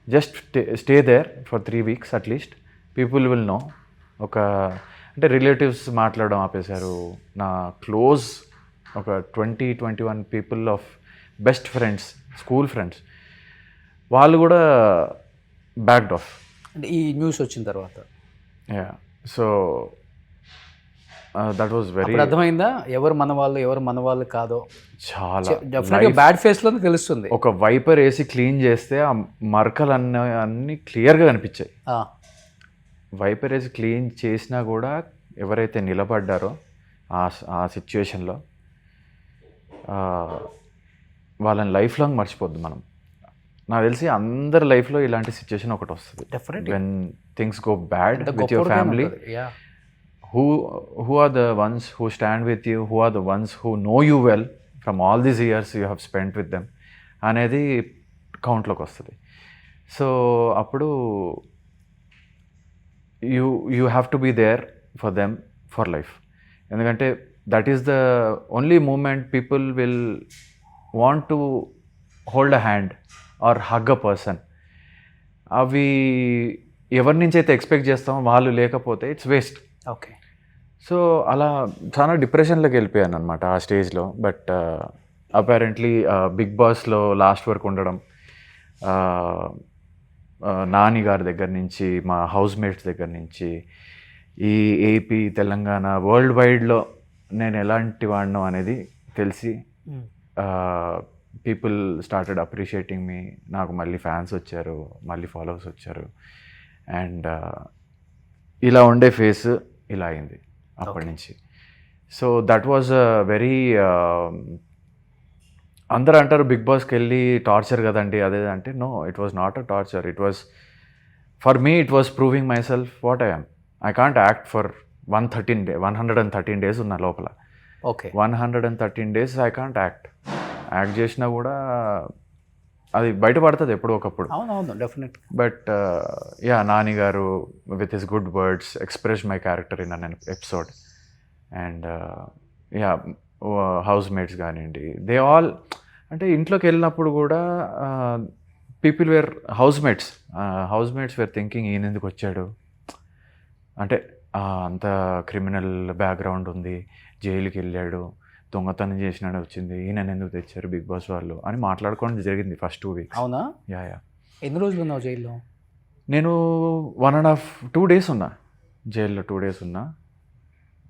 just stay there for 3 weeks at least, people will know. ఒక అంటే రిలేటివ్స్ మాట్లాడడం ఆపేశారు. నా క్లోజ్ ఒక 20-21 people of best friends, school friends, వాళ్ళు కూడా బ్యాక్డ్ ఆఫ్ అంటే ఈ న్యూస్ వచ్చిన తర్వాత. Ya, so that was very, అర్థమైందా ఎవరు మన వాళ్ళు కాదో? చాలా డెఫినెట్గా బ్యాడ్ ఫేస్లో తెలుస్తుంది. ఒక వైపర్ వేసి క్లీన్ చేస్తే ఆ మరకలు అన్నీ క్లియర్గా కనిపించాయి. వైపర్ వేసి క్లీన్ చేసినా కూడా ఎవరైతే నిలబడ్డారో ఆ సిచ్యువేషన్లో, వాళ్ళని లైఫ్ లాంగ్ మర్చిపోద్దు మనం. నాకు తెలిసి అందరి లైఫ్లో ఇలాంటి సిచ్యువేషన్ ఒకటి వస్తుంది, when things go bad with your family. Who are the ones who stand with you, who are the ones who know you well from all these years you have spent with them అనేది కౌంట్లోకి వస్తుంది. So అప్పుడు you have to be there for them for life, ఎందుకంటే that is the only moment people will want to hold a hand or hug a person. అవి ఎవరి నుంచి అయితే expect చేస్తామో వాళ్ళు లేకపోతే ఇట్స్ వేస్ట్. ఓకే, సో అలా చాలా డిప్రెషన్లోకి వెళ్ళిపోయాను అనమాట ఆ స్టేజ్లో. బట్ అపారెంట్లీ బిగ్ బాస్లో లాస్ట్ వరకు ఉండడం, నాని గారి దగ్గర నుంచి, మా హౌస్ మేట్స్ దగ్గర నుంచి, ఈ ఏపీ, తెలంగాణ, వరల్డ్ వైడ్లో నేను ఎలాంటి వాడినో అనేది తెలిసి పీపుల్ స్టార్టెడ్ అప్రిషియేటింగ్ మీ. నాకు మళ్ళీ ఫ్యాన్స్ వచ్చారు, మళ్ళీ ఫాలోవర్స్ వచ్చారు. అండ్ ఇలా ఉండే ఫేస్ ఇలా అయింది అప్పటి నుంచి. సో దట్ వాజ్ వెరీ, అందరూ అంటారు బిగ్ బాస్కి వెళ్ళి టార్చర్ కదండి అదే అంటే, no, it was not a torture. It was for me, it was proving myself what I am. I can't act for 113 days ఉన్న లోపల. Okay, 113 days I can't act చేసినా కూడా అది బయటపడుతుంది ఎప్పుడో ఒకప్పుడు. అవునవును, definite. But ya, Nani garu with his good words express my character in an episode. And ya, housemates కానివ్వండి, దే ఆల్, అంటే ఇంట్లోకి వెళ్ళినప్పుడు కూడా people were housemates were thinking, ఈయన ఎందుకు వచ్చాడు అంటే, అంత క్రిమినల్ బ్యాక్గ్రౌండ్ ఉంది, జైలుకి వెళ్ళాడు, దొంగతనం చేసినాడు వచ్చింది, ఈయన ఎందుకు తెచ్చారు బిగ్ బాస్ వాళ్ళు అని మాట్లాడుకోవడం జరిగింది ఫస్ట్ 2 weeks. అవునా? యా. ఎన్ని రోజులు ఉన్నావు జైల్లో? నేను 1.5-2 days ఉన్నా జైల్లో. 2 days ఉన్నా.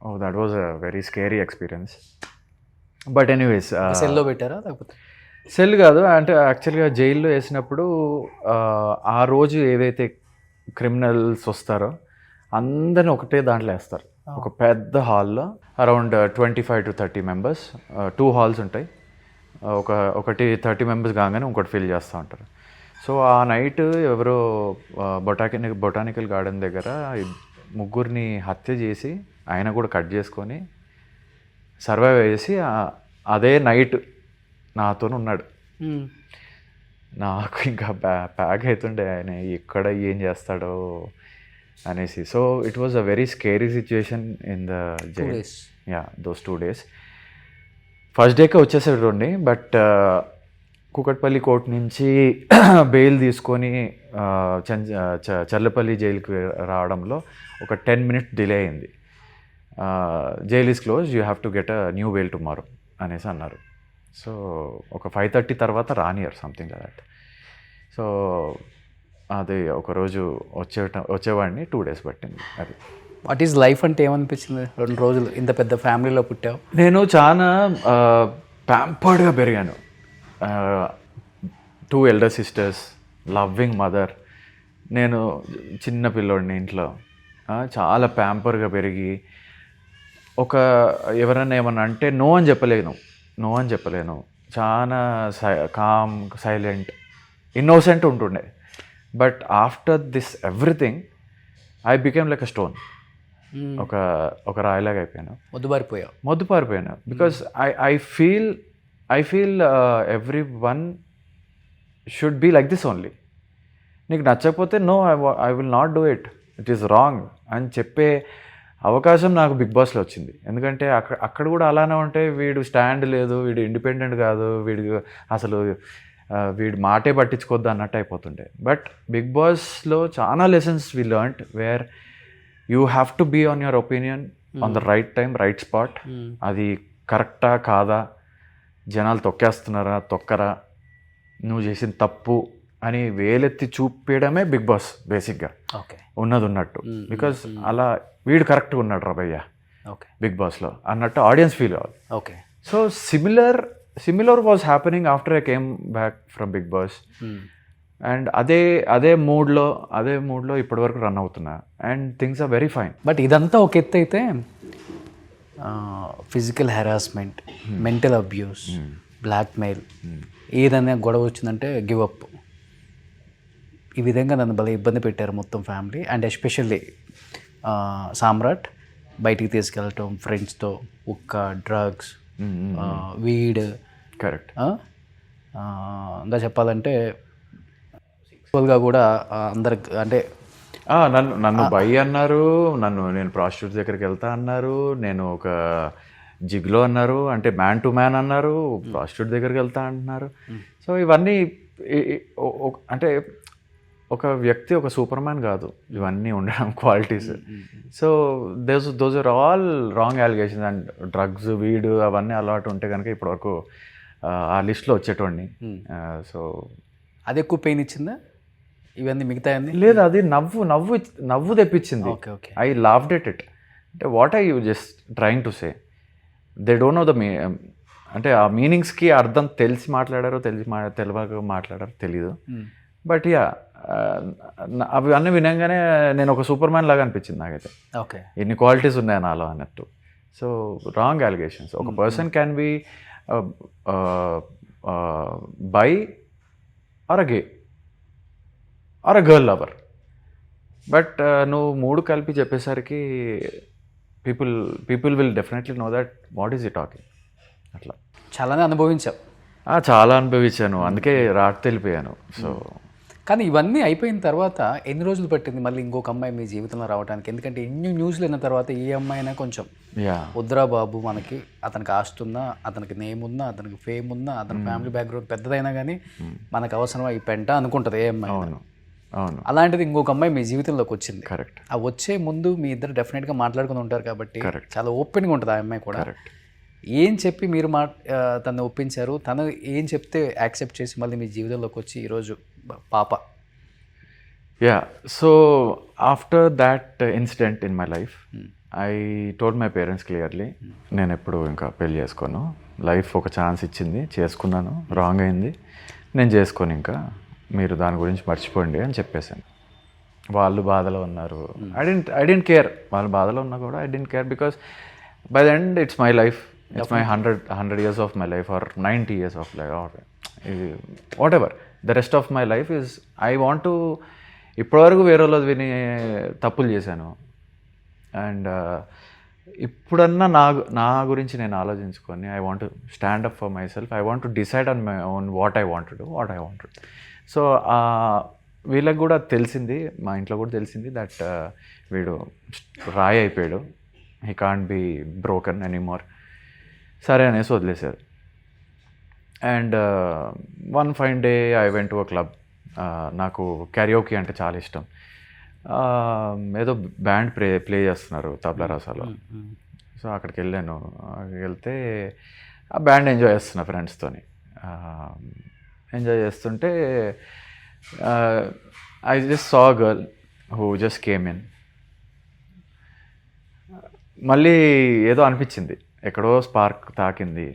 Oh, that was a very scary experience. But anyways, సెల్లో పెట్టారా లేకపోతే? సెల్ కాదు, అంటే యాక్చువల్గా జైల్లో వేసినప్పుడు ఆ రోజు ఏవైతే క్రిమినల్స్ వస్తారో అందరిని ఒకటే దాంట్లో వేస్తారు. ఒక పెద్ద హాల్లో అరౌండ్ 25-30 members, 2 halls ఉంటాయి. ఒకటి 30 members కాగానే ఇంకోటి ఫిల్ చేస్తూ ఉంటారు. సో ఆ నైట్ ఎవరో బొటానికల్ గార్డెన్ దగ్గర 3 హత్య చేసి ఆయన కూడా కట్ చేసుకొని సర్వైవ్ చేసి అదే నైట్ నాతో ఉన్నాడు. నాకు ఇంకా ప్యాక్ అవుతుండే ఆయన ఎక్కడ ఏం చేస్తాడో అనేసి. So it was a very scary situation in the jail. Yeah, those 2 days. First decay వచ్చేసాడు. బట్ కూకట్పల్లి కోర్ట్ నుంచి బెయిల్ తీసుకొని చర్లపల్లి జైలుకి రావడంలో ఒక 10 minutes డిలే అయింది. Jail is close, you have to get a new bail tomorrow అనేసి అన్నారు. So ఒక 5:30 తర్వాత రానియర్ సంథింగ్ దట్. సో అది ఒకరోజు వచ్చేవాడిని, 2 days పట్టింది. అది వాట్ ఈజ్ లైఫ్ అంటే ఏమనిపించింది 2 రోజులు ఇంత పెద్ద ఫ్యామిలీలో పుట్టావు? నేను చాలా ప్యాంపర్డ్గా పెరిగాను. 2 elder sisters, లవ్వింగ్ మదర్, నేను చిన్న పిల్లోడిని ఇంట్లో, చాలా ప్యాంపర్గా పెరిగి ఎవరైనా ఏమన్నా అంటే నో అని చెప్పలేను. చాలా కామ్, సైలెంట్, ఇన్నోసెంట్ ఉంటుండే. But after this everything I became like a stone. ఒక రాయిలాగా అయిపోయాను, మొద్దుపారిపోయాను. Because I feel every one should be like this only. నీకు నచ్చకపోతే no, I will not do it is wrong అని చెప్పే అవకాశం నాకు బిగ్ బాస్లో వచ్చింది. ఎందుకంటే అక్కడ కూడా అలానే ఉంటే వీడు స్టాండ్ లేదు, వీడు ఇండిపెండెంట్ కాదు, వీడి మాటే పట్టించుకోవద్దు అన్నట్టు అయిపోతుండే. బట్ బిగ్ బాస్లో చాలా lessons we learned where you have to be on your opinion on the right time, right spot. అది కరెక్టా కాదా, జనాలు తొక్కేస్తున్నారా తొక్కరా, నువ్వు చేసిన తప్పు అని వేలెత్తి చూపించడమే బిగ్ బాస్ బేసిక్గా. ఉన్నది ఉన్నట్టు. బికాజ్ అలా వీడు కరెక్ట్గా ఉన్నాడు రా భయ్య బిగ్ బాస్లో అన్నట్టు ఆడియన్స్ ఫీల్ అవ్వాలి. So similar was happening after I came back from Bigg Boss. And అదే మూడ్లో ఇప్పటివరకు రన్ అవుతున్నా. And things are very fine. But ఇదంతా ఒక ఎత్తు అయితే physical harassment, mental abuse, blackmail, ఏదైనా గొడవ వచ్చిందంటే గివ్ అప్, ఈ విధంగా నన్ను భలే ఇబ్బంది పెట్టారు మొత్తం ఫ్యామిలీ. అండ్ ఎస్పెషల్లీ సామ్రాట్ బయటికి తీసుకెళ్ళటం ఫ్రెండ్స్తో, ఉక్క, డ్రగ్స్, వీడ్, కరెక్ట్. ఇంకా చెప్పాలంటే సెక్సువల్గా కూడా అందరికి అంటే నన్ను బై అన్నారు, నేను ప్రాస్టిట్యూట్ దగ్గరికి వెళ్తా అన్నారు, నేను ఒక జిగ్లో అన్నారు, అంటే మ్యాన్ టు మ్యాన్ అన్నారు, ప్రాస్టిట్యూట్ దగ్గరికి వెళ్తా అంటున్నారు. సో ఇవన్నీ అంటే ఒక వ్యక్తి ఒక సూపర్ మ్యాన్ కాదు, ఇవన్నీ ఉండడం qualities. So those are all wrong allegations. And drugs, వీడు అవన్నీ అలవాటు ఉంటే కనుక ఇప్పటివరకు ఆ లిస్ట్లో వచ్చేటోడిని. సో అది ఎక్కువ పెయిన్ ఇచ్చిందా ఇవన్నీ మిగతా? లేదు, అది నవ్వు తెప్పించింది. I loved it. అంటే what I you just trying to say, they don't know the అంటే ఆ మీనింగ్స్కి అర్థం తెలిసి మాట్లాడారో తెలియక మాట్లాడారో తెలీదు. బట్ యా, అవి అన్నీ వినంగానే నేను ఒక సూపర్ మ్యాన్ లాగా అనిపించింది నాకైతే. ఎన్ని క్వాలిటీస్ ఉన్నాయి నాలో అన్నట్టు. So wrong allegations. ఒక person can be bi or a gay or a girl lover. But నువ్వు మూడు కలిపి చెప్పేసరికి people will definitely know that what is he talking. అట్లా చాలానే అనుభవించావు. చాలా అనుభవించాను, అందుకే రాట్ తెలిపోయాను. సో కానీ ఇవన్నీ అయిపోయిన తర్వాత ఎన్ని రోజులు పట్టింది మళ్ళీ ఇంకొక అమ్మాయి మీ జీవితంలో రావడానికి? ఎందుకంటే ఎన్ని న్యూస్లు అయిన తర్వాత ఏ అమ్మాయి అయినా కొంచెం వద్దురా బాబు, మనకి అతనికి ఆస్తున్నా, అతనికి నేమ్ ఉన్నా, అతనికి ఫేమ్ ఉన్నా, అతని ఫ్యామిలీ బ్యాక్గ్రౌండ్ పెద్దదైనా కానీ మనకు అవసరమా ఈ పెంట అనుకుంటుంది ఏ అమ్మాయి. అవును. అలాంటిది ఇంకొక అమ్మాయి మీ జీవితంలోకి వచ్చింది. కరెక్ట్. ఆ వచ్చే ముందు మీ ఇద్దరు డెఫినెట్గా మాట్లాడుకుని ఉంటారు కాబట్టి చాలా ఓపెన్గా ఉంటుంది ఆ అమ్మాయి కూడా. ఏం చెప్పి మీరు తను ఒప్పించారు? తను ఏం చెప్తే యాక్సెప్ట్ చేసి మళ్ళీ మీ జీవితంలోకి వచ్చి ఈరోజు పాప? Yeah, so after that incident in my life I told my parents clearly, నేను ఎప్పుడు ఇంకా పెళ్ళి చేసుకోను, లైఫ్ ఒక ఛాన్స్ ఇచ్చింది, చేసుకున్నాను, రాంగ్ అయింది, నేను చేసుకోను, ఇంకా మీరు దాని గురించి మర్చిపోండి అని చెప్పేశాను. వాళ్ళు బాధలో ఉన్నారు. ఐ డెంట్ కేర్, వాళ్ళు బాధలో ఉన్నా కూడా I don't care, because by the end it's my life. It's my 100 years of my life or 90 years of life or whatever. The rest of my life is I want to, ఇప్పటివరకు వేరే వాళ్ళది విని తప్పులు చేశాను. And ఇప్పుడన్నా నా గురించి నేను ఆలోచించుకొని I want to stand up for my self. I want to decide on my own what I want to do, what I want to do. So వీళ్ళకి కూడా తెలిసింది, మా ఇంట్లో కూడా తెలిసింది దట్ వీడు రాయి అయిపోయాడు, he can't be broken anymore. సరే అనేసి వదిలేశారు. And one fine day I went to a club. నాకు క్యారియోకి అంటే చాలా ఇష్టం. ఏదో బ్యాండ్ ప్లే చేస్తున్నారు తబలా రసాలో. సో అక్కడికి వెళ్ళాను. వెళ్తే ఆ బ్యాండ్ ఎంజాయ్ చేస్తున్నా ఫ్రెండ్స్తోని. ఎంజాయ్ చేస్తుంటే I just saw girl who just came in. మళ్ళీ ఏదో అనిపించింది, ఎక్కడో స్పార్క్ తాకింది.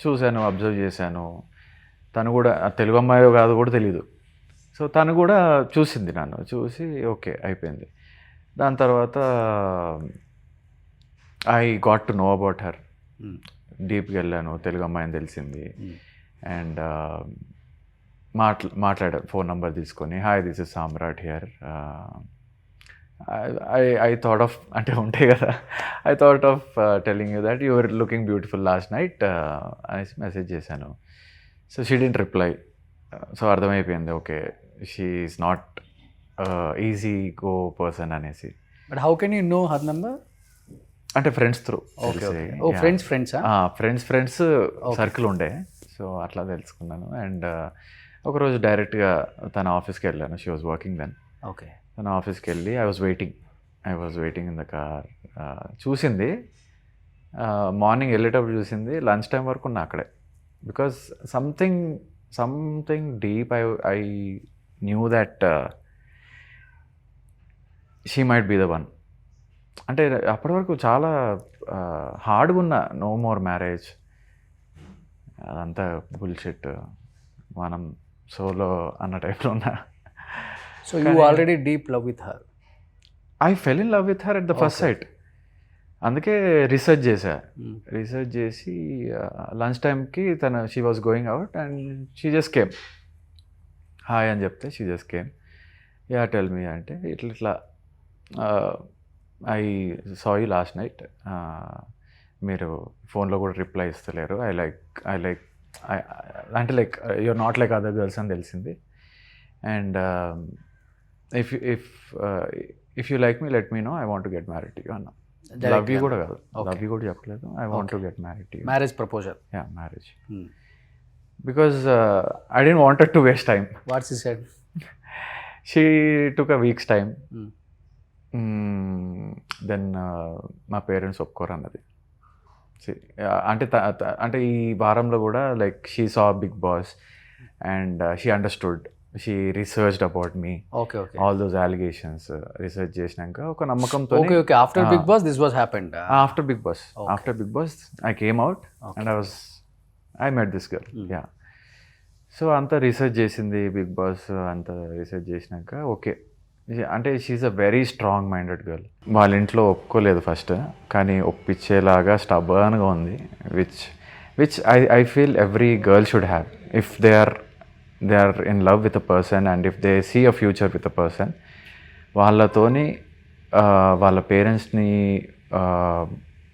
చూశాను, అబ్జర్వ్ చేశాను. తను కూడా తెలుగు అమ్మాయో కాదు కూడా తెలీదు. సో తను కూడా చూసింది నన్ను, చూసి ఓకే అయిపోయింది. దాని తర్వాత I got to know about her. డీప్కి వెళ్ళాను, తెలుగు అమ్మాయిని తెలిసింది. అండ్ మాట్లాడాను, ఫోన్ నెంబర్ తీసుకొని, hi this is Samrat here. I thought of, అంటే ఉంటాయి కదా, I thought of telling you that you are looking beautiful last night అనేసి మెసేజ్ చేశాను. So she didn't reply. So అర్థమైపోయింది, okay she is not easy go person అనేసి. But how can you know her number? అంటే friends through. Friends circle ఉండే, so అట్లా తెలుసుకున్నాను. And ఒకరోజు డైరెక్ట్గా తన ఆఫీస్కి వెళ్ళాను. She was working then. Okay. తన ఆఫీస్కి వెళ్ళి I was waiting in the car. చూసింది, మార్నింగ్ వెళ్ళేటప్పుడు చూసింది, లంచ్ టైం వరకు ఉన్నా అక్కడే. Because something deep I knew that she might be the one. అంటే అప్పటి వరకు చాలా హార్డ్గా ఉన్నా, నో మోర్ మ్యారేజ్, అదంతా బుల్షిట్, మనం సోలో అన్న టైప్లో ఉన్నా. So you already deep love with her? I full in love with her at the first sight. అందుకే రీసెర్చ్ చేసి లంచ్ టైంకి she was going out and she just came. Hi అని చెప్తే she just came. Ya tell me అంటే ఇట్లా I saw you last night, మీరు ఫోన్లో కూడా రిప్లై ఇస్తలేరు, ఐ లైక్ అంటే like you're not like other girls అని తెలిసింది. And if you like me let me know, I want to get married to you అన్నా. లవ్ యూ కూడా కాదు, లవ్ యూ కూడా చెప్పలేదు, I want to get married to you. Marriage proposal? Ya, marriage. Because I don't wanted to waste time. What she said? She took a weeks time. Then మా parents ఒప్పుకోరు అన్నది. అంటే ఈ వారంలో కూడా like she saw Bigg Boss and she understood, she researched about me, all those allegations research చేసినాక ఒక నమ్మకంతో. After Bigg Boss this was happened? After Bigg boss I came out and I met this girl. Ya. So అంతా research చేసింది, Bigg Boss అంతా research చేసినాక okay. అంటే she's a very strong minded girl. వాళ్ళ ఇంట్లో ఒప్పుకోలేదు ఫస్ట్, కానీ ఒప్పించేలాగా స్టబర్న్గా ఉంది, which I feel every girl should have if they are in love with a person and if they see a future with a person. వాళ్ళతోని వాళ్ళ పేరెంట్స్ని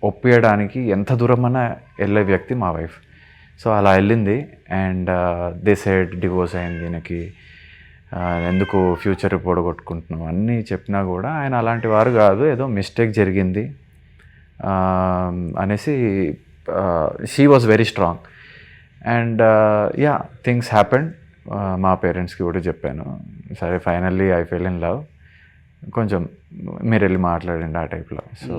ఒప్పియడానికి ఎంత దూరమన్నా వెళ్ళే వ్యక్తి మా వైఫ్. సో అలా వెళ్ళింది అండ్ దే సెడ్ డివోర్స్ అయింది, ఈయనకి ఎందుకు ఫ్యూచర్ పొడగొట్టుకుంటున్నాం అన్నీ చెప్పినా కూడా ఆయన అలాంటి వారు కాదు, ఏదో మిస్టేక్ జరిగింది అనేసి she was very strong. And yeah, things happened. మా పేరెంట్స్కి కూడా చెప్పాను, సరే finally I full in love, కొంచెం మీరు వెళ్ళి మాట్లాడండి ఆ టైప్లో. So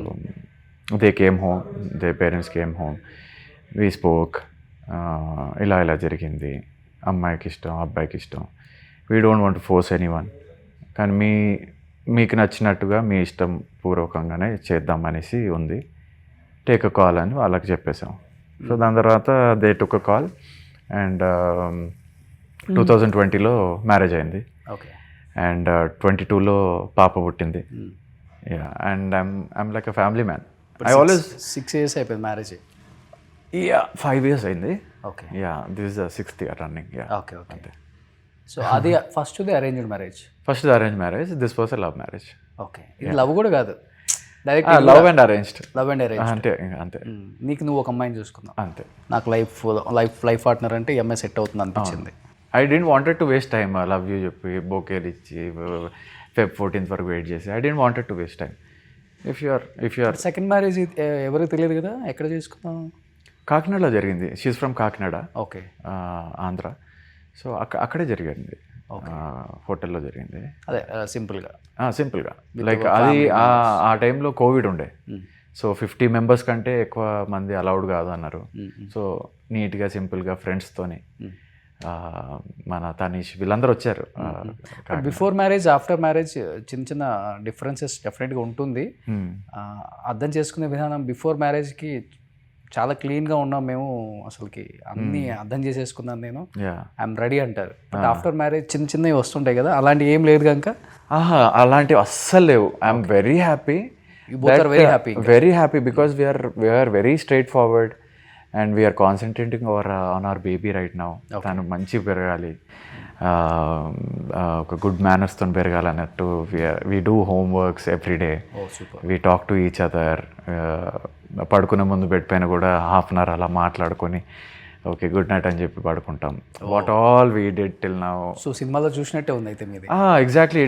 they came home, they parents came home, we spoke, ఇలా జరిగింది, అమ్మాయికి ఇష్టం అబ్బాయికి ఇష్టం, we don't want to force anyone, కానీ మీకు నచ్చినట్టుగా మీ ఇష్టం పూర్వకంగానే చేద్దాం అనేసి ఉంది, టేక్ అ కాల్ అని వాళ్ళకి చెప్పేసాం. సో దాని తర్వాత they took a call and 2020లో మ్యారేజ్ అయింది. ఓకే. అండ్ 22లో పాప పుట్టింది. Yeah, and I'm like a family man. I always 6 years అయిపోయింది మ్యారేజ్? యా, 5 years అయింది. Okay. Yeah, this is the 6th year running. Yeah. Okay. అంతే. So అది ఫస్ట్ది అరేంజ్డ్ మ్యారేజ్? ఫస్ట్ది arrange marriage, this was a love marriage. Okay. ఇది love కూడా కాదు, direct love and arranged. అంతే. నీకు నువ్వు ఒక అమ్మాయిని చూసుకున్నావు అంతే. నాకు లైఫ్ పార్ట్నర్ అంటే ఎంఐ సెట్ అవుతుంది అనిపించింది. I didn't wanted to waste time. Love you చెప్పి బొకేలు ఇచ్చి Feb 14th వరకు వెయిట్ చేసి I didn't wanted to waste time. If you are second marriage ఎవరికి తెలియదు కదా, ఎక్కడ చేసుకున్నావు? కాకినాడలో జరిగింది. She's from Kakinada. Okay. Andhra. So అక్కడే జరిగింది, హోటల్లో జరిగింది. అదే సింపుల్గా లైక్ అది ఆ టైంలో కోవిడ్ ఉండే. సో 50 members కంటే ఎక్కువ మంది అలౌడ్ కాదు అన్నారు. సో నీట్గా సింపుల్గా ఫ్రెండ్స్తోని మన తనీష్ వీళ్ళందరూ వచ్చారు. బిఫోర్ మ్యారేజ్ ఆఫ్టర్ మ్యారేజ్ చిన్న డిఫరెన్సెస్ డెఫినెట్గా ఉంటుంది. అర్థం చేసుకునే విధానం బిఫోర్ మ్యారేజ్కి చాలా క్లీన్గా ఉన్నాం మేము, అసలుకి అన్నీ అర్థం చేసేసుకున్నాను నేను, యా ఐఎమ్ రెడీ అంటారు. బట్ ఆఫ్టర్ మ్యారేజ్ చిన్న చిన్నవి వస్తుంటాయి కదా, అలాంటి ఏం లేదు కనుక అలాంటివి అస్సలు లేవు. I'm very happy, very happy because we're very straight forward and we're concentrating on our baby right now. తను మంచిగా పెరగాలి, ఒక గుడ్ మేనర్స్తో పెరగాలన్నట్టు. We do homeworks every day, we talk to each other. పడుకునే ముందు బెడ్ పైన కూడా హాఫ్ అన్ అవర్ అలా మాట్లాడుకొని ఓకే గుడ్ నైట్ అని చెప్పి పడుకుంటాం. What all we did till now. So సినిమాలో చూసినట్టే ఉంది అయితే మీది. ఎగ్జాక్ట్లీ.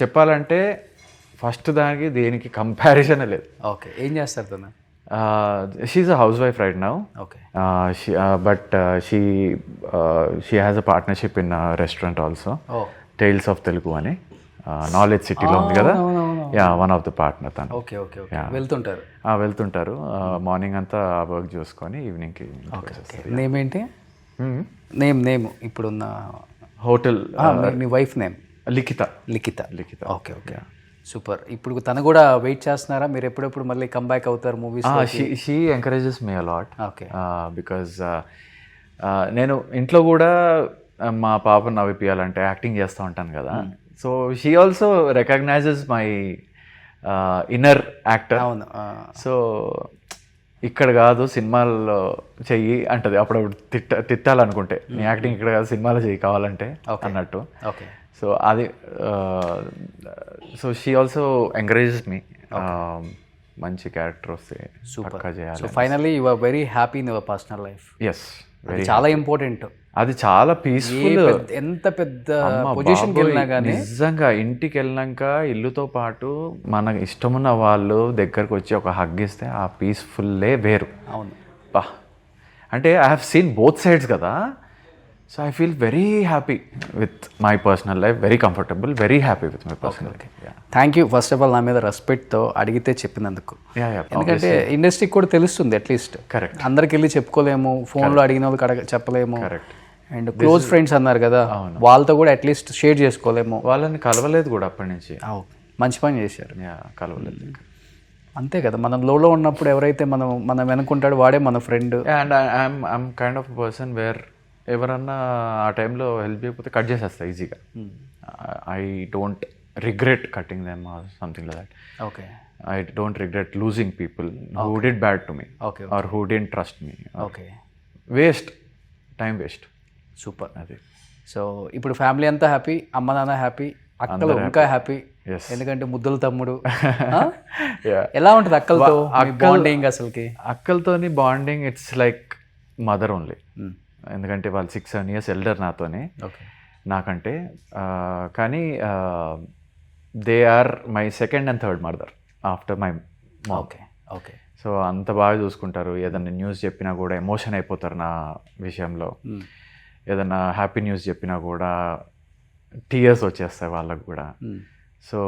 చెప్పాలంటే ఫస్ట్ దానికి దేనికి కంపారిజన్ లేదు. ఓకే, ఏం చేస్తారు తను? She's a housewife right now. Okay. She has a partnership in a restaurant also. Oh. Tales of Telugu అని నాలెడ్జ్ సిటీలో ఉంది కదా. Yeah, one of the partner తను. ఓకే ఓకే ఓకే, వెళ్తుంటారు. వెళ్తుంటారు మార్నింగ్ అంతా వర్క్ చూసుకొని ఈవినింగ్కి. నేమ్ ఏంటి? నేమ్ ఇప్పుడున్న హోటల్ మీ wife name? Likhita. Likhita. Okay okay, super. ఇప్పుడు తను కూడా వెయిట్ చేస్తున్నారా మీరు ఎప్పుడెప్పుడు మళ్ళీ కంబ్యాక్ అవుతారు movies? She encourages me a lot. Okay. Because నేను ఇంట్లో కూడా మా పాపను నవ్విపియాలంటే యాక్టింగ్ చేస్తూ ఉంటాను కదా. So she also recognises my inner actor. అవును. సో ఇక్కడ కాదు సినిమాల్లో చెయ్యి అంటది అప్పుడప్పుడు. తిట్టాలనుకుంటే నీ యాక్టింగ్ ఇక్కడ కాదు సినిమాలో చెయ్యి కావాలంటే అన్నట్టు. ఓకే. సో అది so she also encourages me. మంచి క్యారెక్టర్ వస్తే పక్కా చేయాలి. So finally you are very happy in your personal life. Yes, very. చాలా ఇంపార్టెంట్. అది చాలా పీస్ఫుల్. ఎంత పెద్ద పొజిషన్కి వెళ్ళినా కానీ నిజంగా ఇంటికి వెళ్ళినాక ఇల్లుతో పాటు మనకు ఇష్టమున్న వాళ్ళు దగ్గరకు వచ్చి ఒక హగ్ ఇస్తే ఆ పీస్ఫుల్లే వేరు. అవును బా. అంటే I have seen both sides కదా. So I feel very happy with my personal life, very comfortable, very happy with my personal life. Thank you first of all నా మీద రెస్పెక్ట్తో అడిగితే చెప్పినందుకు. ఎందుకంటే ఇండస్ట్రీకి కూడా తెలుస్తుంది అట్లీస్ట్. కరెక్ట్. అందరికి వెళ్ళి చెప్పుకోలేము, ఫోన్లో అడిగిన వాళ్ళకి చెప్పలేము. కరెక్ట్. అండ్ క్లోజ్ ఫ్రెండ్స్ అన్నారు కదా, వాళ్ళతో కూడా అట్లీస్ట్ షేర్ చేసుకోలేము. వాళ్ళని కలవలేదు కూడా అప్పటి నుంచి. మంచి పని చేశారు. కలవలేదు. అంతే కదా, మనం లోలో ఉన్నప్పుడు ఎవరైతే మనం వెనుకుంటాడో వాడే మన friend. And I'm kind of person where ఎవరన్నా ఆ టైంలో హెల్ప్ చేయకపోతే కట్ చేసేస్తా ఈజీగా. I don't regret cutting them or something like that. Okay. I don't regret losing people who did bad to me or who didn't trust me. Okay. Waste, time waste. Super. అది. So ఇప్పుడు family అంతా happy, అమ్మ నాన్న happy, అక్కలు ఇంకా happy. ఎందుకంటే ముద్దుల తమ్ముడు. ఎలా ఉంటుంది అక్కలతో బాండింగ్? అసలుకి అక్కలతోని bonding it's like mother only. ఎందుకంటే వాళ్ళు 6-7 years ఎల్డర్ నాతోనే, నాకంటే. కానీ they are my second and third mother after my mom. Okay okay. So అంత బాగా చూసుకుంటారు. ఏదైనా న్యూస్ చెప్పినా కూడా ఎమోషన్ అయిపోతారు నా విషయంలో. ఏదైనా హ్యాపీ న్యూస్ చెప్పినా కూడా టీయర్స్ వచ్చేస్తాయి వాళ్ళకు కూడా. So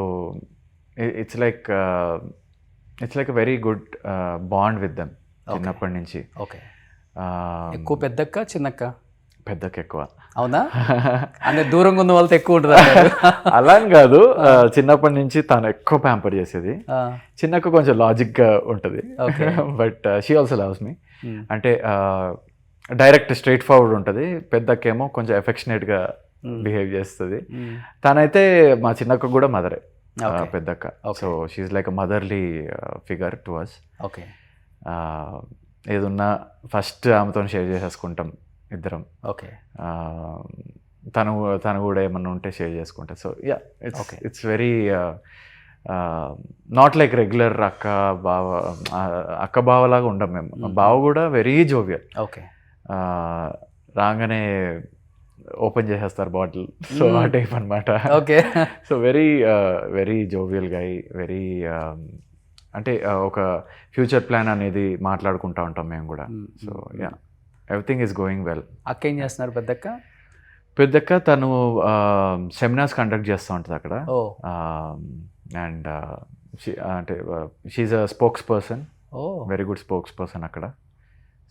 it's like a very good bond with them చిన్నప్పటి నుంచి. ఓకే. ఎక్కువ పెద్దక్క చిన్నక్క? పెద్దక్క ఎక్కువ. అవునా? అంటే దూరంగా ఉన్న వాళ్ళతో ఎక్కువ ఉంటుంది అలా అని కాదు. చిన్నప్పటి నుంచి తను ఎక్కువ ప్యాంపర్ చేసేది. చిన్నక్క కొంచెం లాజిక్గా ఉంటుంది. But she also loves me. అంటే డైరెక్ట్ స్ట్రైట్ ఫార్వర్డ్ ఉంటుంది. పెద్దక్కేమో కొంచెం ఎఫెక్షనేట్గా బిహేవ్ చేస్తుంది. తనైతే మా చిన్నక్క కూడా మదరే పెద్దక్క. So she's like a motherly figure to us. Okay. ఏదున్నా ఫస్ట్ ఆమెతో షేర్ చేసేసుకుంటాం ఇద్దరం. ఓకే. తను కూడా ఏమన్నా ఉంటే షేర్ చేసుకుంటా. So yeah, it's very not like regular అక్క బావలాగా ఉండం మేము. బావ కూడా వెరీ జోవియల్. ఓకే. రాగానే ఓపెన్ చేసేస్తారు బాటిల్. సో ఆ టైప్ అనమాట. Okay. So very jovial guy, very అంటే ఒక ఫ్యూచర్ ప్లాన్ అనేది మాట్లాడుకుంటూ ఉంటాం మేము కూడా. So yeah, everything is going well. అక్క ఏం చేస్తున్నారు పెద్దక్క? పెద్దక్క తను సెమినార్స్ కండక్ట్ చేస్తూ ఉంటుంది అక్కడ. అండ్ అంటే she's a spokesperson, very good spokesperson అక్కడ.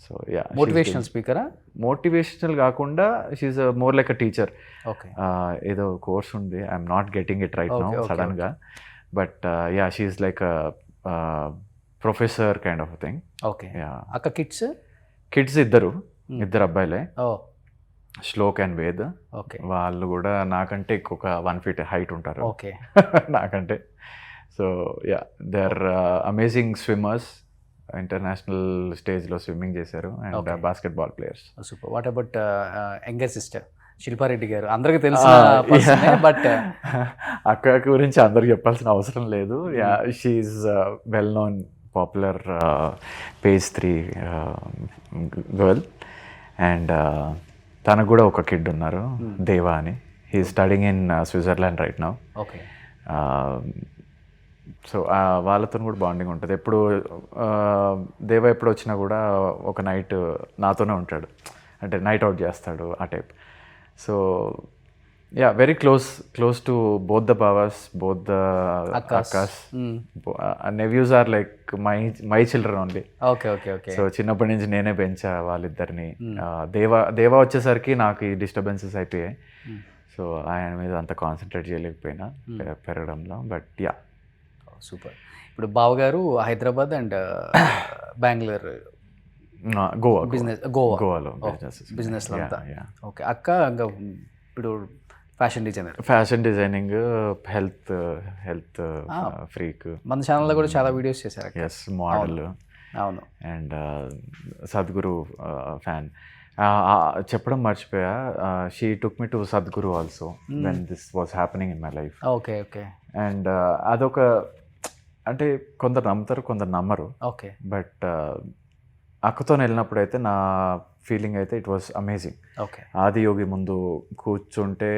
సో యా, మోటివేషనల్ స్పీకరా? మోటివేషనల్ కాకుండా she's more like a teacher. Okay. ఏదో కోర్స్ ఉంది, I'm not getting it right now సడన్గా. But yeah, she's like professor kind of thing. Okay. Yeah. అక్క kids ఇద్దరు అబ్బాయిలే, ఓ శ్లోక్ అండ్ వేద్. ఓకే. వాళ్ళు కూడా నాకంటే ఒక 1 feet హైట్ ఉంటారు ఓకే. నాకంటే. So yeah, they are amazing swimmers, international స్టేజ్లో స్విమ్మింగ్ చేశారు and basketball players. Super. What about younger sister Shilpa Reddy గారు? అందరికీ తెలుసు, బట్ అక్క గురించి అందరికి చెప్పాల్సిన అవసరం లేదు. Yeah, she's well known, popular page 3 girl. And తనకు కూడా ఒక కిడ్ ఉన్నారు, దేవా అని. He studying in Switzerland right now. Okay. So వాళ్ళతో కూడా బాండింగ్ ఉంటుంది. ఎప్పుడు దేవా ఎప్పుడు వచ్చినా కూడా ఒక నైట్ నాతోనే ఉంటాడు, అంటే నైట్ అవుట్ చేస్తాడు ఆ type. So yeah, very close to both the బావాస్, బోత్ ద అక్కాస్. Nephews are like my children only. Okay okay okay. So చిన్నప్పటి నుంచి నేనే పెంచా వాళ్ళిద్దరిని. దేవా వచ్చేసరికి నాకు ఈ డిస్టర్బెన్సెస్ అయిపోయాయి. సో ఆయన మీద అంత కాన్సన్ట్రేట్ చేయలేకపోయినా పెరగడంలో. But yeah, super. ఇప్పుడు బావగారు హైదరాబాద్ అండ్ బెంగళూరు, గోవా గోవాలో బిజినెస్ అంతా. ఓకే. అక్క ఇంకా ఇప్పుడు ఫ్యాషన్ డిజైనింగ్, హెల్త్ ఫ్రీక్. మన ఛానల్లో కూడా చాలా వీడియోస్ చేశారు. Yes, model. అవును. And Sadhguru fan. చెప్పడం మర్చిపోయా, she took me to Sadhguru also when this was happening in my life. Okay okay. And అదొక, అంటే కొందరు నమ్ముతారు, కొందరు నమ్మరు. ఓకే. బట్ అక్కతో వెళ్ళినప్పుడు అయితే నా ఫీలింగ్ అయితే it was amazing. Okay. Adiyogi ముందు కూర్చుంటే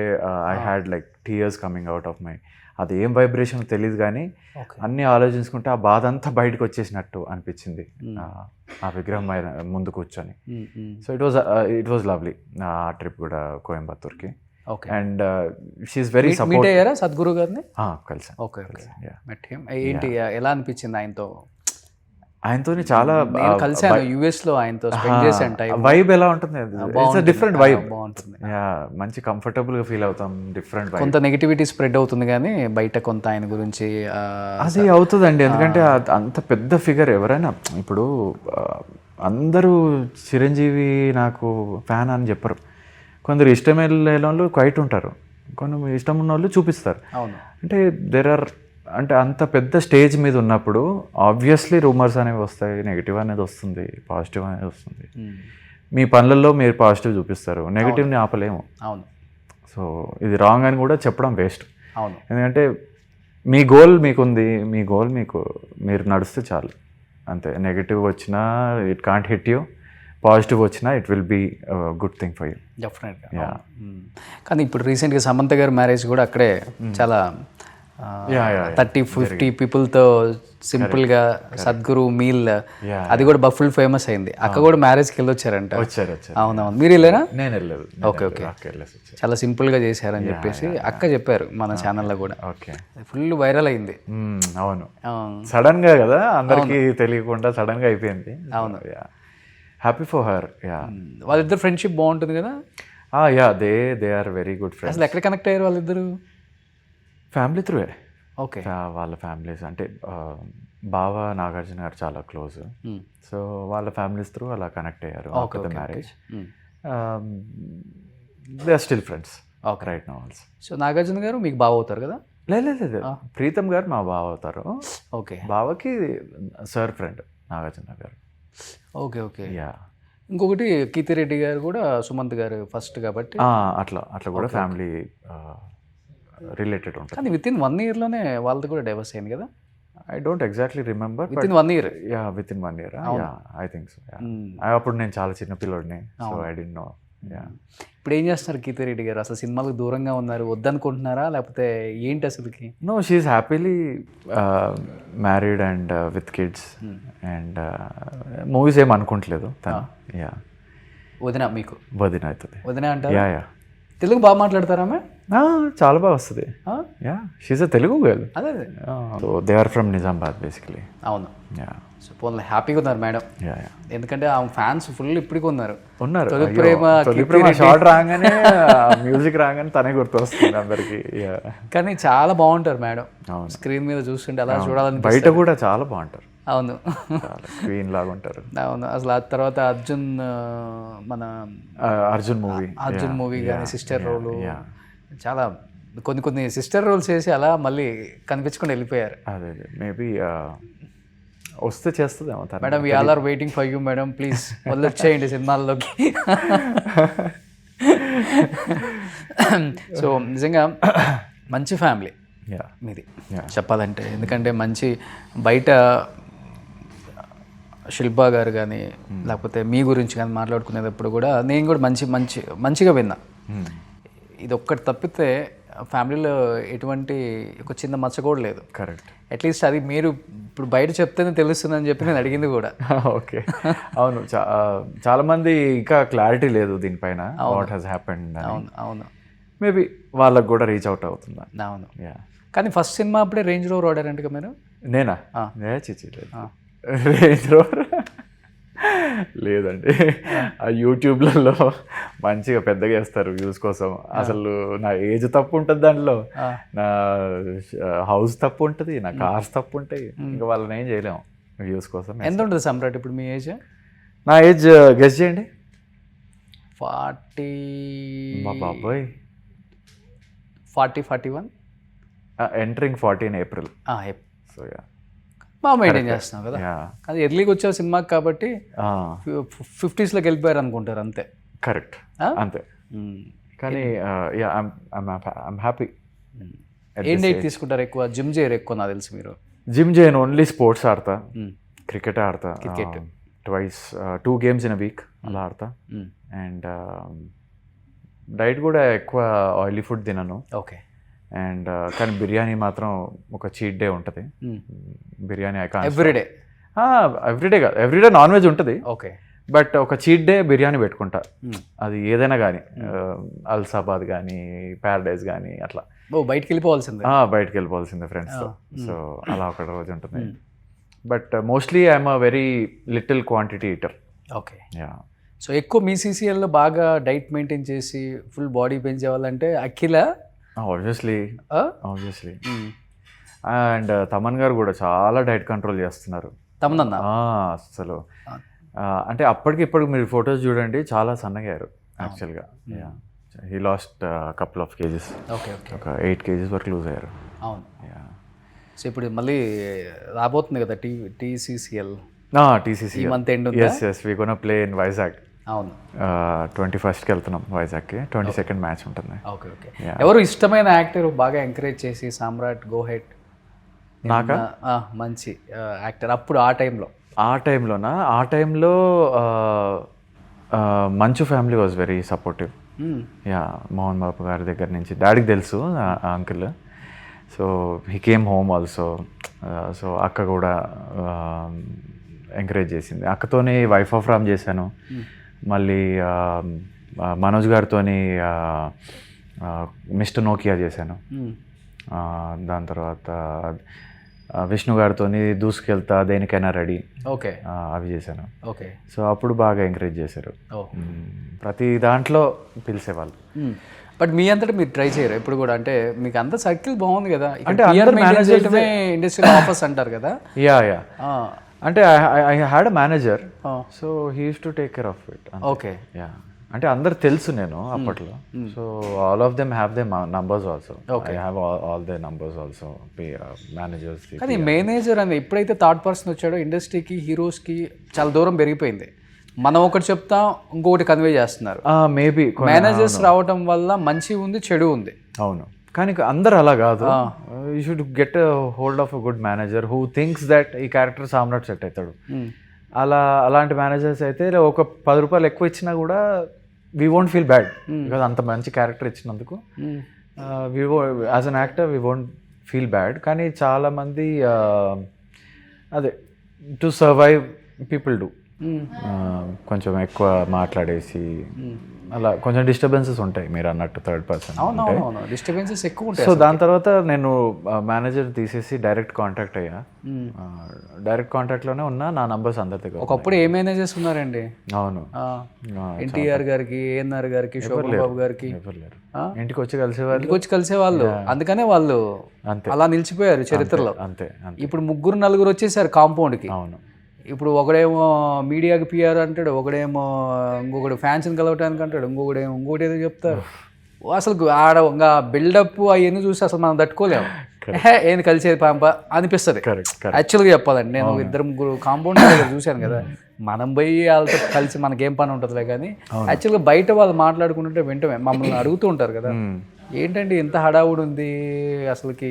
I had like tears coming out of my. అది ఏం వైబ్రేషన్ తెలియదు కానీ అన్నీ ఆలోచించుకుంటే ఆ బాధ అంతా బయటకు వచ్చేసినట్టు అనిపించింది ఆ విగ్రహం ముందు కూర్చొని. సో ఇట్ వాజ్ లవ్లీ ఆ ట్రిప్ కూడా, కోయంబత్తూర్కి. And she's very support. అయ్యారా సద్గురు గారిని? కలిసి. ఓకే. ఏంటి, ఎలా అనిపించింది ఆయనతో? చాలా కలిసాను యుఎస్ లో, ఆయనతో స్పెండ్ చేశాను టైం. వైబ్ ఎలా ఉంటుంది? It's different vibe. బాగుంటుంది. మంచి కంఫర్టబుల్ గా ఫీల్ అవుతాం. Different vibe. కొంత నెగిటివిటీ స్ప్రెడ్ అవుతుంది కానీ బయట కొంత ఆయన గురించి అది అవుతుందండి. ఎందుకంటే అంత పెద్ద ఫిగర్ ఎవరైనా, ఇప్పుడు అందరూ చిరంజీవి నాకు ఫ్యాన్ అని చెప్పరు. కొందరు ఇష్టం లేని వాళ్ళు క్వైట్ ఉంటారు, కొందరు ఇష్టం ఉన్న వాళ్ళు చూపిస్తారు. అవును. అంటే దేర్ ఆర్, అంటే అంత పెద్ద స్టేజ్ మీద ఉన్నప్పుడు ఆబ్వియస్లీ రూమర్స్ అనేవి వస్తాయి, నెగిటివ్ అనేది వస్తుంది, పాజిటివ్ అనేది వస్తుంది. మీ పనులలో మీరు పాజిటివ్ చూపిస్తారు, నెగిటివ్ని ఆపలేము. అవును. సో ఇది రాంగ్ అని కూడా చెప్పడం వేస్ట్. అవును. ఎందుకంటే మీ గోల్ మీకుంది, మీ గోల్ మీరు నడుస్తే చాలు అంతే. నెగిటివ్ వచ్చినా it can't hit you, positive వచ్చినా it will be good thing for you. డెఫినెట్గా. కానీ ఇప్పుడు రీసెంట్గా సమంత గారి మ్యారేజ్ కూడా అక్కడే చాలా 30-50 పీపుల్తో సింపుల్గా సద్గురు మీల్, అది కూడా ఫుల్ ఫేమస్ అయింది. అక్క కూడా మ్యారేజ్కి వెళ్ళొచ్చారంట. అవునవును. మీరు వెళ్ళారా? నేను వెళ్ళలేదు. Okay okay. చాలా సింపుల్గా చేశారని చెప్పేసి అక్క చెప్పారు మన ఛానల్లో కూడా. ఓకే. ఫుల్ వైరల్ అయింది. అవును, సడన్ గా కదా, అందరికీ తెలియకుండా సడన్ గా అయిపోయింది. అవును. Happy for her. వాళ్ళిద్దరు ఫ్రెండ్షిప్ బాగుంటుంది కదా. They are very good friends. అసలు ఎక్కడ కనెక్ట్ అయ్యారు వాళ్ళిద్దరు? ఫ్యామిలీ త్రూవే. ఓకే. వాళ్ళ ఫ్యామిలీస్, అంటే బావ నాగార్జున గారు చాలా క్లోజ్. సో వాళ్ళ ఫ్యామిలీస్ త్రూ అలా కనెక్ట్ అయ్యారు after the marriage. They are still friends right now also. So Nagarjuna garu మీకు బావ అవుతారు కదా? లేదు, ప్రీతం గారు మా బావ అవుతారు. ఓకే. బావకి సార్ ఫ్రెండ్ నాగార్జున గారు. Okay okay. ఇంకొకటి కీర్తిరెడ్డి గారు కూడా సుమంత్ గారు ఫస్ట్ కాబట్టి అట్లా కూడా ఫ్యామిలీ రిలేటెడ్ ఉంటుంది. కానీ విత్ ఇన్ 1 yearలోనే వాళ్ళది కూడా డైవర్స్ అయింది కదా? I don't exactly remember. With in 1 year. With in 1 year. I think so. అప్పుడు నేను చాలా చిన్న పిల్లోడిని, సో ఐ డిడ్ నో. ఇప్పుడు ఏం చేస్తున్నారు కీర్తిరెడ్డి గారు? అసలు సినిమాలకు దూరంగా ఉన్నారు, వద్దనుకుంటున్నారా లేకపోతే ఏంటి అసలుకి? No, she's happily married and with kids and movies ఏం అనుకుంటలేదు తను. వదిన మీకు? వదిన అవుతుంది. వదిన అంటారు. తెలుగు బాగా మాట్లాడతారా? చాలా బాగా వస్తుంది. She's a Telugu girl. అదే. So they are from Nizamabad basically. అవును. సో పోన్లే, హ్యాపీగా ఉన్నారు మేడం. ఎందుకంటే ఆ ఫ్యాన్స్ ఫుల్ ఇప్పటికీ ఉన్నారు. తొలి ప్రేమ షార్ట్ రాగానే, మ్యూజిక్ రాగానే తనే గుర్తొస్తుంది అందరికి. కానీ చాలా బాగుంటారు మేడం, స్క్రీన్ మీద చూస్తుంటే అలా చూడాలని. బయట కూడా చాలా బాగుంటారు. అవును క్వీన్ లాగా ఉంటారు. అవును అసలు ఆ తర్వాత మన అర్జున్ మూవీ కానీ సిస్టర్ రోలు చాలా కొన్ని సిస్టర్ రోల్స్ చేసి అలా మళ్ళీ కనిపించకుండా వెళ్ళిపోయారు. అదే మేబీ వస్తే చేస్తుందేమో. Madam we all are waiting for you madam, please వచ్చేయండి సినిమాల్లోకి. సో నిజంగా మంచి ఫ్యామిలీ మీది చెప్పాలంటే, ఎందుకంటే మంచి బయట శిల్పా గారు కానీ లేకపోతే మీ గురించి కానీ మాట్లాడుకునేటప్పుడు కూడా నేను కూడా మంచిగా విన్నా. ఇది ఒక్కటి తప్పితే ఫ్యామిలీలో ఎటువంటి ఒక చిన్న మచ్చ కూడా లేదు. కరెక్ట్. అట్లీస్ట్ అది మీరు ఇప్పుడు బయట చెప్తేనే తెలుస్తుందని చెప్పి నేను అడిగింది కూడా. ఓకే అవును, చాలా మంది ఇంకా క్లారిటీ లేదు దీనిపైన వాట్ హ్యాస్ హ్యాపెండ్. అవును అవును మేబీ వాళ్ళకు కూడా రీచ్ అవుట్ అవుతుందా. అవును. కానీ ఫస్ట్ సినిమా అప్పుడే రేంజ్ రోవర్ వాడారంట మీరు? నేనా? చిచ్చి లేదు, రేంజ్ రోవర్ లేదండి. ఆ యూట్యూబ్లలో మంచిగా పెద్దగా వేస్తారు వ్యూస్ కోసం. అసలు నా ఏజ్ తప్పు ఉంటుంది దాంట్లో, నా హౌస్ తప్పు ఉంటుంది, నా కార్స్ తప్పు ఉంటాయి. ఇంకా వాళ్ళని ఏం చేయలేము వ్యూస్ కోసం. ఎంత ఉంటుంది సమ్రాట్ ఇప్పుడు మీ ఏజ్? నా ఏజ్ గెస్ చేయండి. 40. మా బాబాయ్ 41. Entering 40 in April. సో బాగా మెయింటైన్ చేస్తున్నాం కదా. అది ఎర్లీగా వచ్చే సినిమాకి కాబట్టి 50sలోకి వెళ్ళిపోయారు అనుకుంటారు అంతే. కరెక్ట్, అంతే. కానీ ఐమ్ హ్యాపీ. ఏం డైట్ తీసుకుంటారు ఎక్కువ? జిమ్ చేయరు ఎక్కువ నాకు తెలిసి మీరు? జిమ్ చేయను, ఓన్లీ స్పోర్ట్స్ ఆడతా. క్రికెట్ ఆడతా, twice 2 games in a week అలా ఆడతా. అండ్ డైట్ కూడా ఎక్కువ ఆయిలీ ఫుడ్ తినను. ఓకే. అండ్ కానీ బిర్యానీ మాత్రం ఒక చీట్ డే ఉంటుంది. బిర్యానీ ఎవ్రీడే కాదు, ఎవ్రీడే నాన్ వెజ్ ఉంటుంది. ఓకే. బట్ ఒక చీట్ డే బిర్యానీ పెట్టుకుంటా. అది ఏదైనా కానీ, అల్సాబాద్ కానీ ప్యారడైజ్ కానీ అట్లా. బయటికి వెళ్ళిపోవాల్సిందే ఫ్రెండ్స్తో. సో అలా ఒక రోజు ఉంటుంది. But mostly I'm a very little quantity eater. Okay. So ఎక్కువ మీ సీసీఎల్లో బాగా డైట్ మెయింటైన్ చేసి ఫుల్ బాడీ పెంచేవాళ్ళంటే అఖిల. ఆబ్వియస్లీ. అండ్ తమన్ గారు కూడా చాలా డైట్ కంట్రోల్ చేస్తున్నారు. తమన్ అసలు అంటే అప్పటికి ఇప్పటికి మీరు ఫొటోస్ చూడండి, చాలా సన్నగారు యాక్చువల్గా. He lost couple of kgs. Okay. ఒక 8 kgs వరకు లూజ్ అయ్యారు. అవును. సో ఇప్పుడు మళ్ళీ రాబోతుంది కదా TCCL. TCCL ఈ month end. yes we gonna play in Vizag. అవును. 21st వెళ్తున్నాం వైజాగ్కి. 22nd మ్యాచ్ ఉంటుంది. ఓకే. ఎవరు ఇష్టమైన యాక్టర్ బాగా ఎంకరేజ్ చేసి సామ్రాట్ గో హెడ్? నాకా? మంచి యాక్టర్ అప్పుడు ఆ టైంలోనా? ఆ టైంలో Manchu family was very supportive. Mohan Babu గారి దగ్గర నుంచి డాడీకి తెలుసు uncle. So he came home also. సో అక్క కూడా ఎంకరేజ్ చేసింది. అక్కతోనే వైఫ్ ఆఫ్ రామ్ చేశాను. మళ్ళీ మనోజ్ గారితో మిస్టర్ నోకియా చేశాను. దాని తర్వాత విష్ణు గారితో దూసుకెళ్తా, దేనికైనా రెడీ. ఓకే. అవి చేశాను. ఓకే. సో అప్పుడు బాగా ఎంకరేజ్ చేశారు. ప్రతి దాంట్లో పిలిచేవాళ్ళు. బట్ మీ అంతటా మీరు ట్రై చేయరు ఇప్పుడు కూడా? అంటే మీకు అంత సర్కిల్ బాగుంది కదా, అంటే ఇండస్ట్రియల్ ఆఫర్స్ అంటారు కదా. యా అంటే I had a manager. So he use to take care of it. Okay. Yeah అంటే అందరు తెలుసు నేను అప్పట్లో. So all of them have they numbers also. I have all they numbers also, managers. కానీ manager అని ఎప్పుడైతే third person వచ్చాడో ఇండస్ట్రీకి, హీరోస్కి చాలా దూరం పెరిగిపోయింది. మనం ఒకటి చెప్తాం, ఇంకొకటి కన్వే చేస్తున్నారు. మేబీ మేనేజర్స్ రావడం వల్ల మంచి ఉంది, చెడు ఉంది. అవును, కానీ అందరు అలా కాదు. You should get hold of a good manager who thinks that ఈ క్యారెక్టర్ సామ్రాట్ సెట్ అవుతాడు. అలాంటి మేనేజర్స్ అయితే ఒక 10 రూపాయలు ఎక్కువ ఇచ్చినా కూడా we won't feel bad, because అంత మంచి క్యారెక్టర్ ఇచ్చినందుకు. As an actor we won't feel bad. కానీ చాలామంది అదే టు సర్వైవ్ పీపుల్ డూ. కొంచెం ఎక్కువ మాట్లాడేసి అలా కొంచెం డిస్టర్బెన్సెస్ ఉంటాయి మీరు అన్నట్టు థర్డ్ పర్సన్. అవునవును, డిస్టర్బెన్సెస్ ఎక్కువ ఉంటాయి. సో దాని తర్వాత నేను మేనేజర్ తీసేసి డైరెక్ట్ కాంటాక్ట్ అయ్యా. డైరెక్ట్ కాంటాక్ట్లోనే ఉన్నా, నా నంబర్స్ అందరి దగ్గర. ఒకప్పుడు ఏ మేనేజర్స్ ఉన్నారండి? అవును, ఎన్టీఆర్ గారికి, ఏఎన్ఆర్ గారికి, శోభన్ బాబు గారికి ఎవరు లేరు. ఇంటికి వచ్చి కలిసేవాళ్ళు, ఇంటికి వచ్చి కలిసేవాళ్ళు. అందుకనే వాళ్ళు అలా నిలిచిపోయారు చరిత్రలో. అంతే. ఇప్పుడు 3-4 వచ్చేసారు కాంపౌండ్కి. అవును. ఇప్పుడు ఒకడేమో మీడియాకి పిఆర్ అంటాడు, ఒకడేమో ఇంకొకడు ఫ్యాన్స్ని కలవటానికి అంటాడు, ఇంకొకడేమో ఇంకోటి ఏదో చెప్తారు. అసలు ఆడ ఇంకా బిల్డప్ అవన్నీ చూసి అసలు మనం తట్టుకోలేము. ఏంది కలిసేది పాంప అనిపిస్తుంది యాక్చువల్గా చెప్పాలండి. నేను 2-3 కాంపౌండ్ చూశాను కదా, మనం పోయి వాళ్ళతో కలిసి మనకేం పని ఉంటుందిలే. కానీ యాక్చువల్గా బయట వాళ్ళు మాట్లాడుకుంటుంటే వెంటనే మమ్మల్ని అడుగుతూ ఉంటారు కదా, ఏంటంటే ఇంత హడావుడి ఉంది అసలుకి,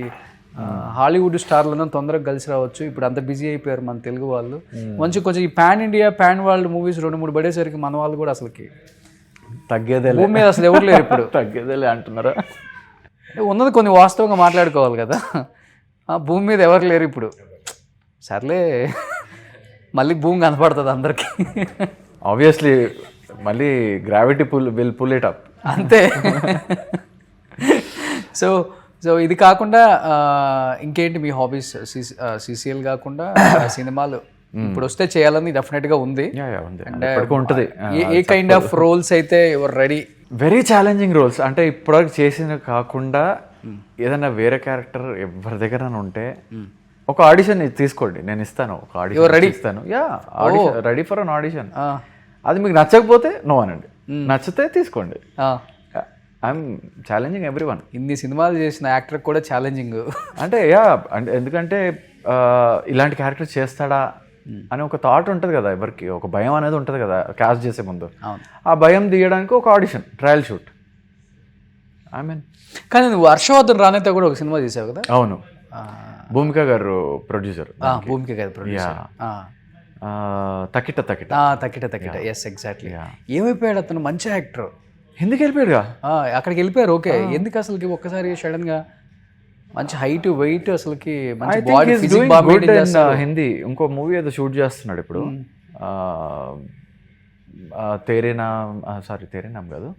హాలీవుడ్ స్టార్లను తొందరగా కలిసి రావచ్చు, ఇప్పుడు అంత బిజీ అయిపోయారు మన తెలుగు వాళ్ళు. కొంచెం ఈ pan India, pan world movies 2-3 పడేసరికి మన వాళ్ళు కూడా అసలుకి తగ్గేదే భూమి మీద అసలు ఎవరు లేరు ఇప్పుడు. తగ్గేదేలే అంటున్నారా? ఉన్నది కొన్ని వాస్తవంగా మాట్లాడుకోవాలి కదా. భూమి మీద ఎవరు లేరు ఇప్పుడు. సర్లే, మళ్ళీ భూమి కనపడుతుంది అందరికీ. ఆబ్వియస్లీ మళ్ళీ gravity will pull it up, అంతే. సో ఇది కాకుండా ఇంకేంటి మీ హాబీస్? సిసిఎల్ కాకుండా సినిమాలు ఇప్పుడు వస్తే చేయాలని డెఫినెట్గా ఉంది. ఉంటుంది. ఏ కైండ్ ఆఫ్ రోల్స్ అయితే your ready? Very challenging roles. అంటే ఇప్పటివరకు చేసిన కాకుండా ఏదైనా వేరే క్యారెక్టర్ ఎవరి దగ్గర ఉంటే ఒక ఆడిషన్ తీసుకోండి, నేను ఇస్తాను. ఒక ఆడిషన్ ఇస్తాను. Ready for an audition. అది మీకు నచ్చకపోతే నో అనండి, నచ్చితే తీసుకోండి. I'm challenging everyone. ఇన్ని సినిమాలు చేసిన యాక్టర్ కూడా ఛాలెంజింగ్. అంటే అంటే ఎందుకంటే ఇలాంటి క్యారెక్టర్ చేస్తాడా అని ఒక థాట్ ఉంటుంది కదా ఎవరికి, ఒక భయం అనేది ఉంటుంది కదా క్యాస్ట్ చేసే ముందు. ఆ భయం తీయడానికి ఒక audition, trial shoot. I mean, కానీ నువ్వు హర్షవర్ధన్ రానేతో కూడా ఒక సినిమా చేసావు కదా? అవును, భూమిక గారు ప్రొడ్యూసర్. భూమిక garu producer. Takita. Yes, exactly. ఏమైపోయాడు అతను? మంచి యాక్టర్. ఎందుకు వెళ్ళిపోయాడుగా? అక్కడికి వెళ్ళిపోయారు. ఓకే, ఎందుకు అసలుకి ఒక్కసారి సడన్ గా? మంచి హైట్, వెయిట్, అసలుకి మంచి బాడీ, హిందీ ఇంకో మూవీ ఏదో షూట్ చేస్తున్నాడు ఇప్పుడు. తేరే నామ్ కాదు,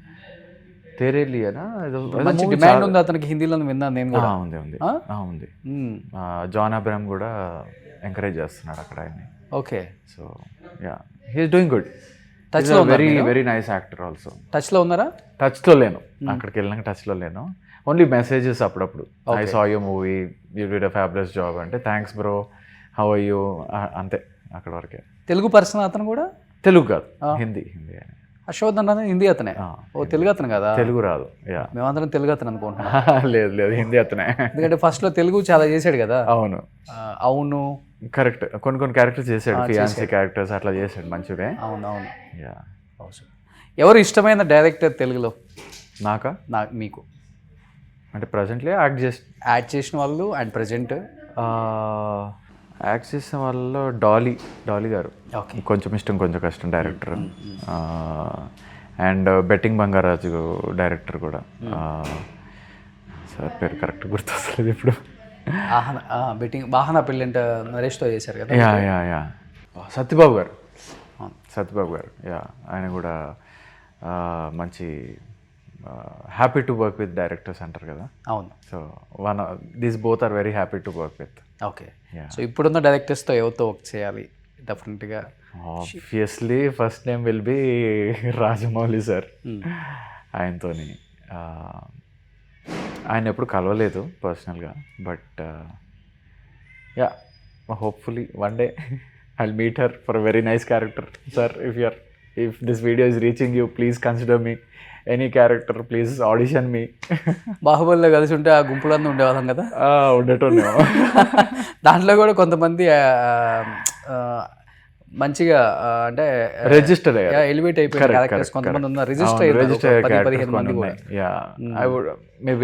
తేరే లియానా ఏదో. మంచి డిమాండ్ ఉంది అతనికి హిందీలో, విన్నాను నేను కూడా. ఉంది. జాన్ అబ్రహం కూడా ఎంకరేజ్ చేస్తున్నాడు అక్కడ ఆయన్ని. Okay, so yeah, he is doing good. Touch లో very nice actor also. Touch లో ఉన్నారా? టచ్ లో లేను, అక్కడికి వెళ్ళినాక టచ్ లో లేను. ఓన్లీ మెసేజెస్ అప్పుడప్పుడు. I saw you movie, you did a fabulous job అంటే thanks bro, how are you, అంతే, అక్కడ వరకే. తెలుగు పర్సన్ అతను కూడా? తెలుగు కాదు, హిందీ. హర్షవర్ధన్ అనేది హిందీ అతనే. ఓ, తెలుగు అతను కదా? తెలుగు రాదు. మేమందరం తెలుగు అతను అనుకుంటున్నాం. లేదు, హిందీ అతనే. ఎందుకంటే ఫస్ట్ లో తెలుగు చాలా చేశాడు కదా. అవును, కరెక్ట్. కొన్ని క్యారెక్టర్స్ చేశాడు, ఫియాన్సీ క్యారెక్టర్స్ అట్లా చేశాడు మంచిగా. అవునవును. ఎవరు ఇష్టమైన డైరెక్టర్ తెలుగులో? మీకు అంటే ప్రజెంట్లీ యాక్ట్ చేసిన వాళ్ళు అండ్ ప్రజెంట్ యాక్ట్ చేసిన వాళ్ళలో డాలీ గారు కొంచెం ఇష్టం, కొంచెం కష్టం director. And betting Bangaraju director కూడా. సార్ పేరు కరెక్ట్ గుర్తొస్తలేదు ఇప్పుడు. బెట్టింగ్ వాహన పెళ్ళంట నరేష్తో చేశారు కదా. యా సత్యబాబు గారు. యా, ఆయన కూడా మంచి happy to work with directors అంటారు కదా. అవును. So these both are very happy to work with. Okay, so ఇప్పుడున్న డైరెక్టర్స్తో ఎవరితో వర్క్ చేయాలి డెఫినెట్గా? Obviously first name will be Rajamouli sir. ఆయనతోని ఆయన ఎప్పుడు కలవలేదు పర్సనల్గా, but yeah, hopefully one day I'll meet her for a very nice character. Sir, if this video is reaching you, please consider me. Any character, please audition me. బాహుబలిలో కలిసి ఉంటే ఆ గుంపులన్నీ ఉండేవాళ్ళం కదా. ఉండేటోనేమో. దాంట్లో కూడా కొంతమంది మంచిగా అంటే రిజిస్టర్ ఎలివేట్ అయిపోయిన క్యారెక్టర్స్ కొంతమంది ఉన్నారు, రిజిస్టర్ అయ్యారు 15 మంది కూడా.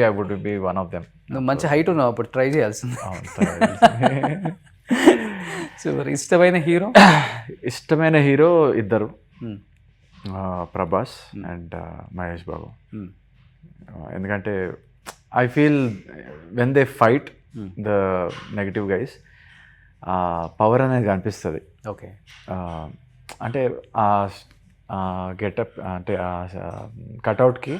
I would be one of them. నువ్వు మంచి హైట్ ఉన్నావు, అప్పుడు ట్రై చేయాల్సింది. సో ఇష్టమైన హీరో ఇద్దరు, ప్రభాస్ అండ్ మహేష్ బాబు. ఎందుకంటే I feel when they fight the negative guys, power అనేది కనిపిస్తుంది. ఓకే, అంటే ఆ గెటప్ అంటే ఆ కటౌట్కి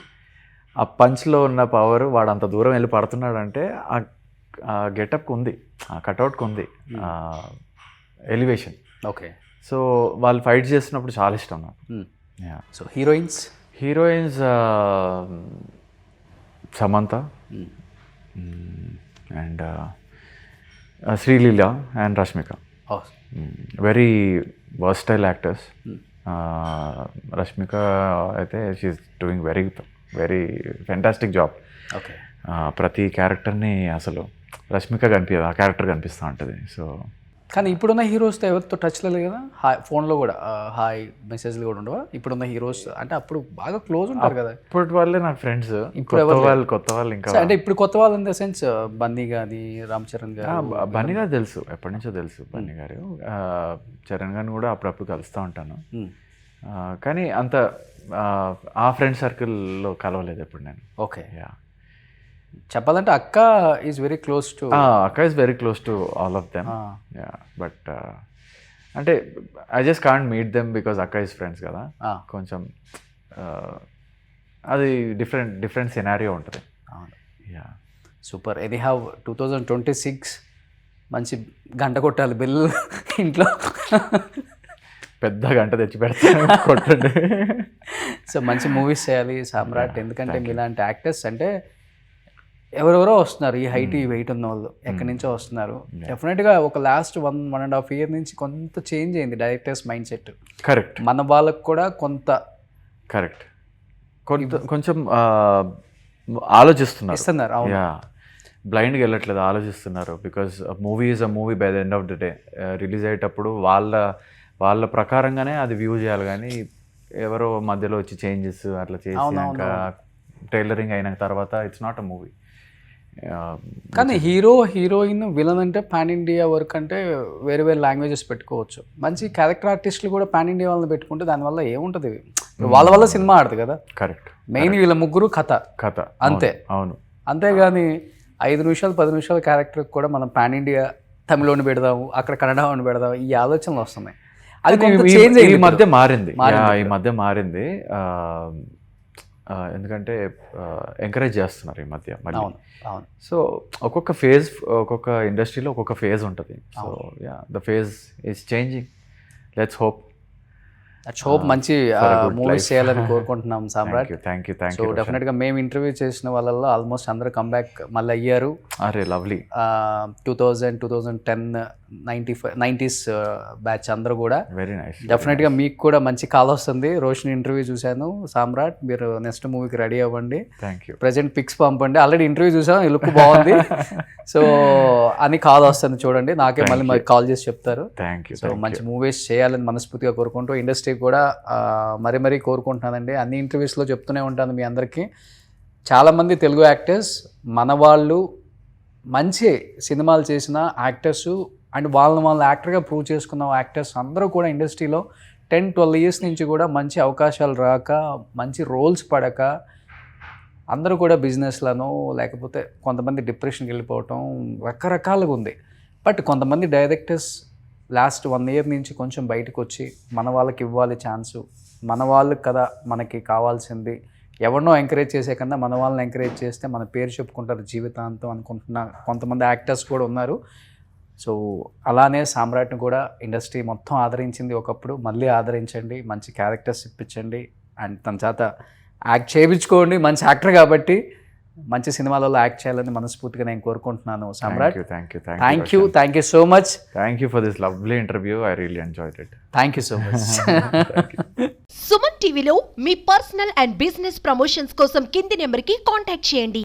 ఆ పంచ్లో ఉన్న పవర్ వాడు అంత దూరం వెళ్ళి పడుతున్నాడంటే ఆ గెటప్కి ఉంది, ఆ కటౌట్కి ఉంది ఎలివేషన్. ఓకే. సో వాళ్ళు ఫైట్ చేస్తున్నప్పుడు చాలా ఇష్టం నాకు. So heroines Samantha and Sreeleela and Rashmika. Very versatile actors. Rashmika అయితే she's doing very fantastic job. Okay. ప్రతి క్యారెక్టర్ని అసలు రష్మిక కనిపించదు, ఆ క్యారెక్టర్ కనిపిస్తూ ఉంటుంది. సో కానీ ఇప్పుడున్న హీరోస్తో ఎవరితో టచ్లో లేదు కదా, ఫోన్లో కూడా హాయ్ మెసేజ్లు కూడా ఉండవా ఇప్పుడున్న హీరోస్? అంటే అప్పుడు బాగా క్లోజ్ ఉంటారు కదా. ఇప్పటి వాళ్ళే నాకు ఫ్రెండ్స్. ఇప్పుడు కొత్త వాళ్ళు ఇంకా అంటే ఇప్పుడు కొత్త వాళ్ళు ఇన్ ద సెన్స్ బన్నీ కానీ రామ్ చరణ్ గారు. బన్నీ గారు తెలుసు, ఎప్పటి నుంచో తెలుసు బన్నీ గారు. చరణ్ గారిని కూడా అప్పుడప్పుడు కలుస్తూ ఉంటాను. కానీ అంత ఆ ఫ్రెండ్ సర్కిల్లో కలవలేదు ఎప్పుడు నేను. ఓకే. చెప్పాలంటే అక్క ఈజ్ వెరీ క్లోజ్ టు అక్క is very close to all of them. But అంటే I just can't meet them because అక్క ఈజ్ ఫ్రెండ్స్ కదా. కొంచెం అది డిఫరెంట్ సినారియో ఉంటుంది. సూపర్. ఎనీహౌ 2026 మంచి గంట కొట్టాలి బిల్ ఇంట్లో. పెద్ద గంట తెచ్చి పెడతాను కొట్టండి. సో మంచి మూవీస్ చేయాలి సామ్రాట్. ఎందుకంటే మీలాంటి యాక్టర్స్ అంటే ఎవరెవరో వస్తున్నారు, ఈ హైట్ ఈ వెయిట్ ఉన్న వాళ్ళు ఎక్కడి నుంచో వస్తున్నారు. డెఫినెట్గా ఒక లాస్ట్ 1.5 year నుంచి కొంత చేంజ్ అయింది డైరెక్టర్స్ మైండ్ సెట్. కరెక్ట్. మన వాళ్ళకు కూడా కొంత కరెక్ట్ కొంచెం ఆలోచిస్తున్నారు. బ్లైండ్గా వెళ్ళట్లేదు, ఆలోచిస్తున్నారు. Because movie is a movie by the end of the day. Release అయ్యేటప్పుడు వాళ్ళ ప్రకారంగానే అది వ్యూ చేయాలి. కానీ ఎవరో మధ్యలో వచ్చి చేంజెస్ అట్లా చేసినాక టైలరింగ్ అయిన తర్వాత ఇట్స్ నాట్ అ మూవీ. కానీ హీరోయిన్ విలన్ అంటే పాన్ ఇండియా వర్క్ అంటే వేరే లాంగ్వేజెస్ పెట్టుకోవచ్చు. మంచి క్యారెక్టర్ ఆర్టిస్టులు కూడా పాన్ ఇండియా వాళ్ళని పెట్టుకుంటే దానివల్ల ఏముంటుంది, వాళ్ళ వల్ల సినిమా ఆడుతుంది కదా. కరెక్ట్. మెయిన్ వీళ్ళ ముగ్గురు కథ అంతే. అవును. అంతేగాని 5 నిమిషాలు 10 నిమిషాల క్యారెక్టర్ కూడా మనం పాన్ ఇండియా తమిళని పెడదాము, అక్కడ కన్నడని పెడదాము, ఈ ఆలోచనలు వస్తున్నాయి. అది చేంజ్ ఈ మధ్య మారింది. ఎందుకంటే ఎంకరేజ్ చేస్తున్నారు ఈ మధ్య మళ్ళీ. సో ఒక్కొక్క ఇండస్ట్రీలో ఒక్కొక్క ఫేజ్ ఉంటుంది. So the phase is changing. Let's hope మంచి మూవీస్ చేయాలని కోరుకుంటున్నాం సామ్రాట్. Thank you. సో డెఫినెట్గా మేము ఇంటర్వ్యూ చేసిన వాళ్ళల్లో ఆల్మోస్ట్ అందరూ కంబ్యాక్ మళ్ళీ అయ్యారు. అరే లవ్లీ. 2000, 2010, 90s బ్యాచ్ అందరూ కూడా. Very nice. డెఫినెట్గా మీకు కూడా మంచి కాల్ వస్తుంది. రోషిని ఇంటర్వ్యూ చూశాను. సామ్రాట్ మీరు నెక్స్ట్ మూవీకి రెడీ అవ్వండి. Thank you. ప్రెజెంట్ పిక్స్ పంపండి. ఆల్రెడీ ఇంటర్వ్యూ చూసాను, లుక్ బాగుంది. సో అని కాల్ వస్తుంది చూడండి, నాకే మళ్ళీ కాల్ చేసి చెప్తారు. Thank you. సో మంచి మూవీస్ చేయాలని మనస్ఫూర్తిగా కోరుకుంటూ ఇండస్ట్రీ కూడా మరీ కోరుకుంటున్నానండి. అన్ని ఇంటర్వ్యూస్లో చెప్తూనే ఉంటాను మీ అందరికీ. చాలామంది తెలుగు యాక్టర్స్ మన వాళ్ళు మంచి సినిమాలు చేసిన యాక్టర్స్ అండ్ వాళ్ళని యాక్టర్గా ప్రూవ్ చేసుకున్న యాక్టర్స్ అందరూ కూడా ఇండస్ట్రీలో 10-12 years నుంచి కూడా మంచి అవకాశాలు రాక, మంచి రోల్స్ పడక అందరూ కూడా బిజినెస్లను లేకపోతే కొంతమంది డిప్రెషన్కి వెళ్ళిపోవటం రకరకాలుగా ఉంది. బట్ కొంతమంది డైరెక్టర్స్ లాస్ట్ 1 year నుంచి కొంచెం బయటకు వచ్చి మన వాళ్ళకి ఇవ్వాలి ఛాన్సు, మన వాళ్ళకి కదా మనకి కావాల్సింది, ఎవరినో ఎంకరేజ్ చేసే కన్నా మన వాళ్ళని ఎంకరేజ్ చేస్తే మన పేరు చెప్పుకుంటారు జీవితాంతం అనుకుంటున్న కొంతమంది యాక్టర్స్ కూడా ఉన్నారు. సో అలానే సామ్రాట్ని కూడా ఇండస్ట్రీ మొత్తం ఆదరించింది ఒకప్పుడు, మళ్ళీ ఆదరించండి, మంచి క్యారెక్టర్స్ ఇప్పించండి అండ్ తన చేత యాక్ట్ చేయించుకోండి. మంచి యాక్టర్ కాబట్టి మంచి సినిమాలలో యాక్ట్ చేయాలని మనస్ఫూర్తిగా నేను కోరుకుంటున్నాను Samrat. Thank you so much. Thank you for this lovely interview. I really enjoyed it. Thank you so much. Suman టీవీలో మీ పర్సనల్ అండ్ బిజినెస్ ప్రమోషన్స్ కోసం కింది నెంబర్కి కాంటాక్ట్ చేయండి.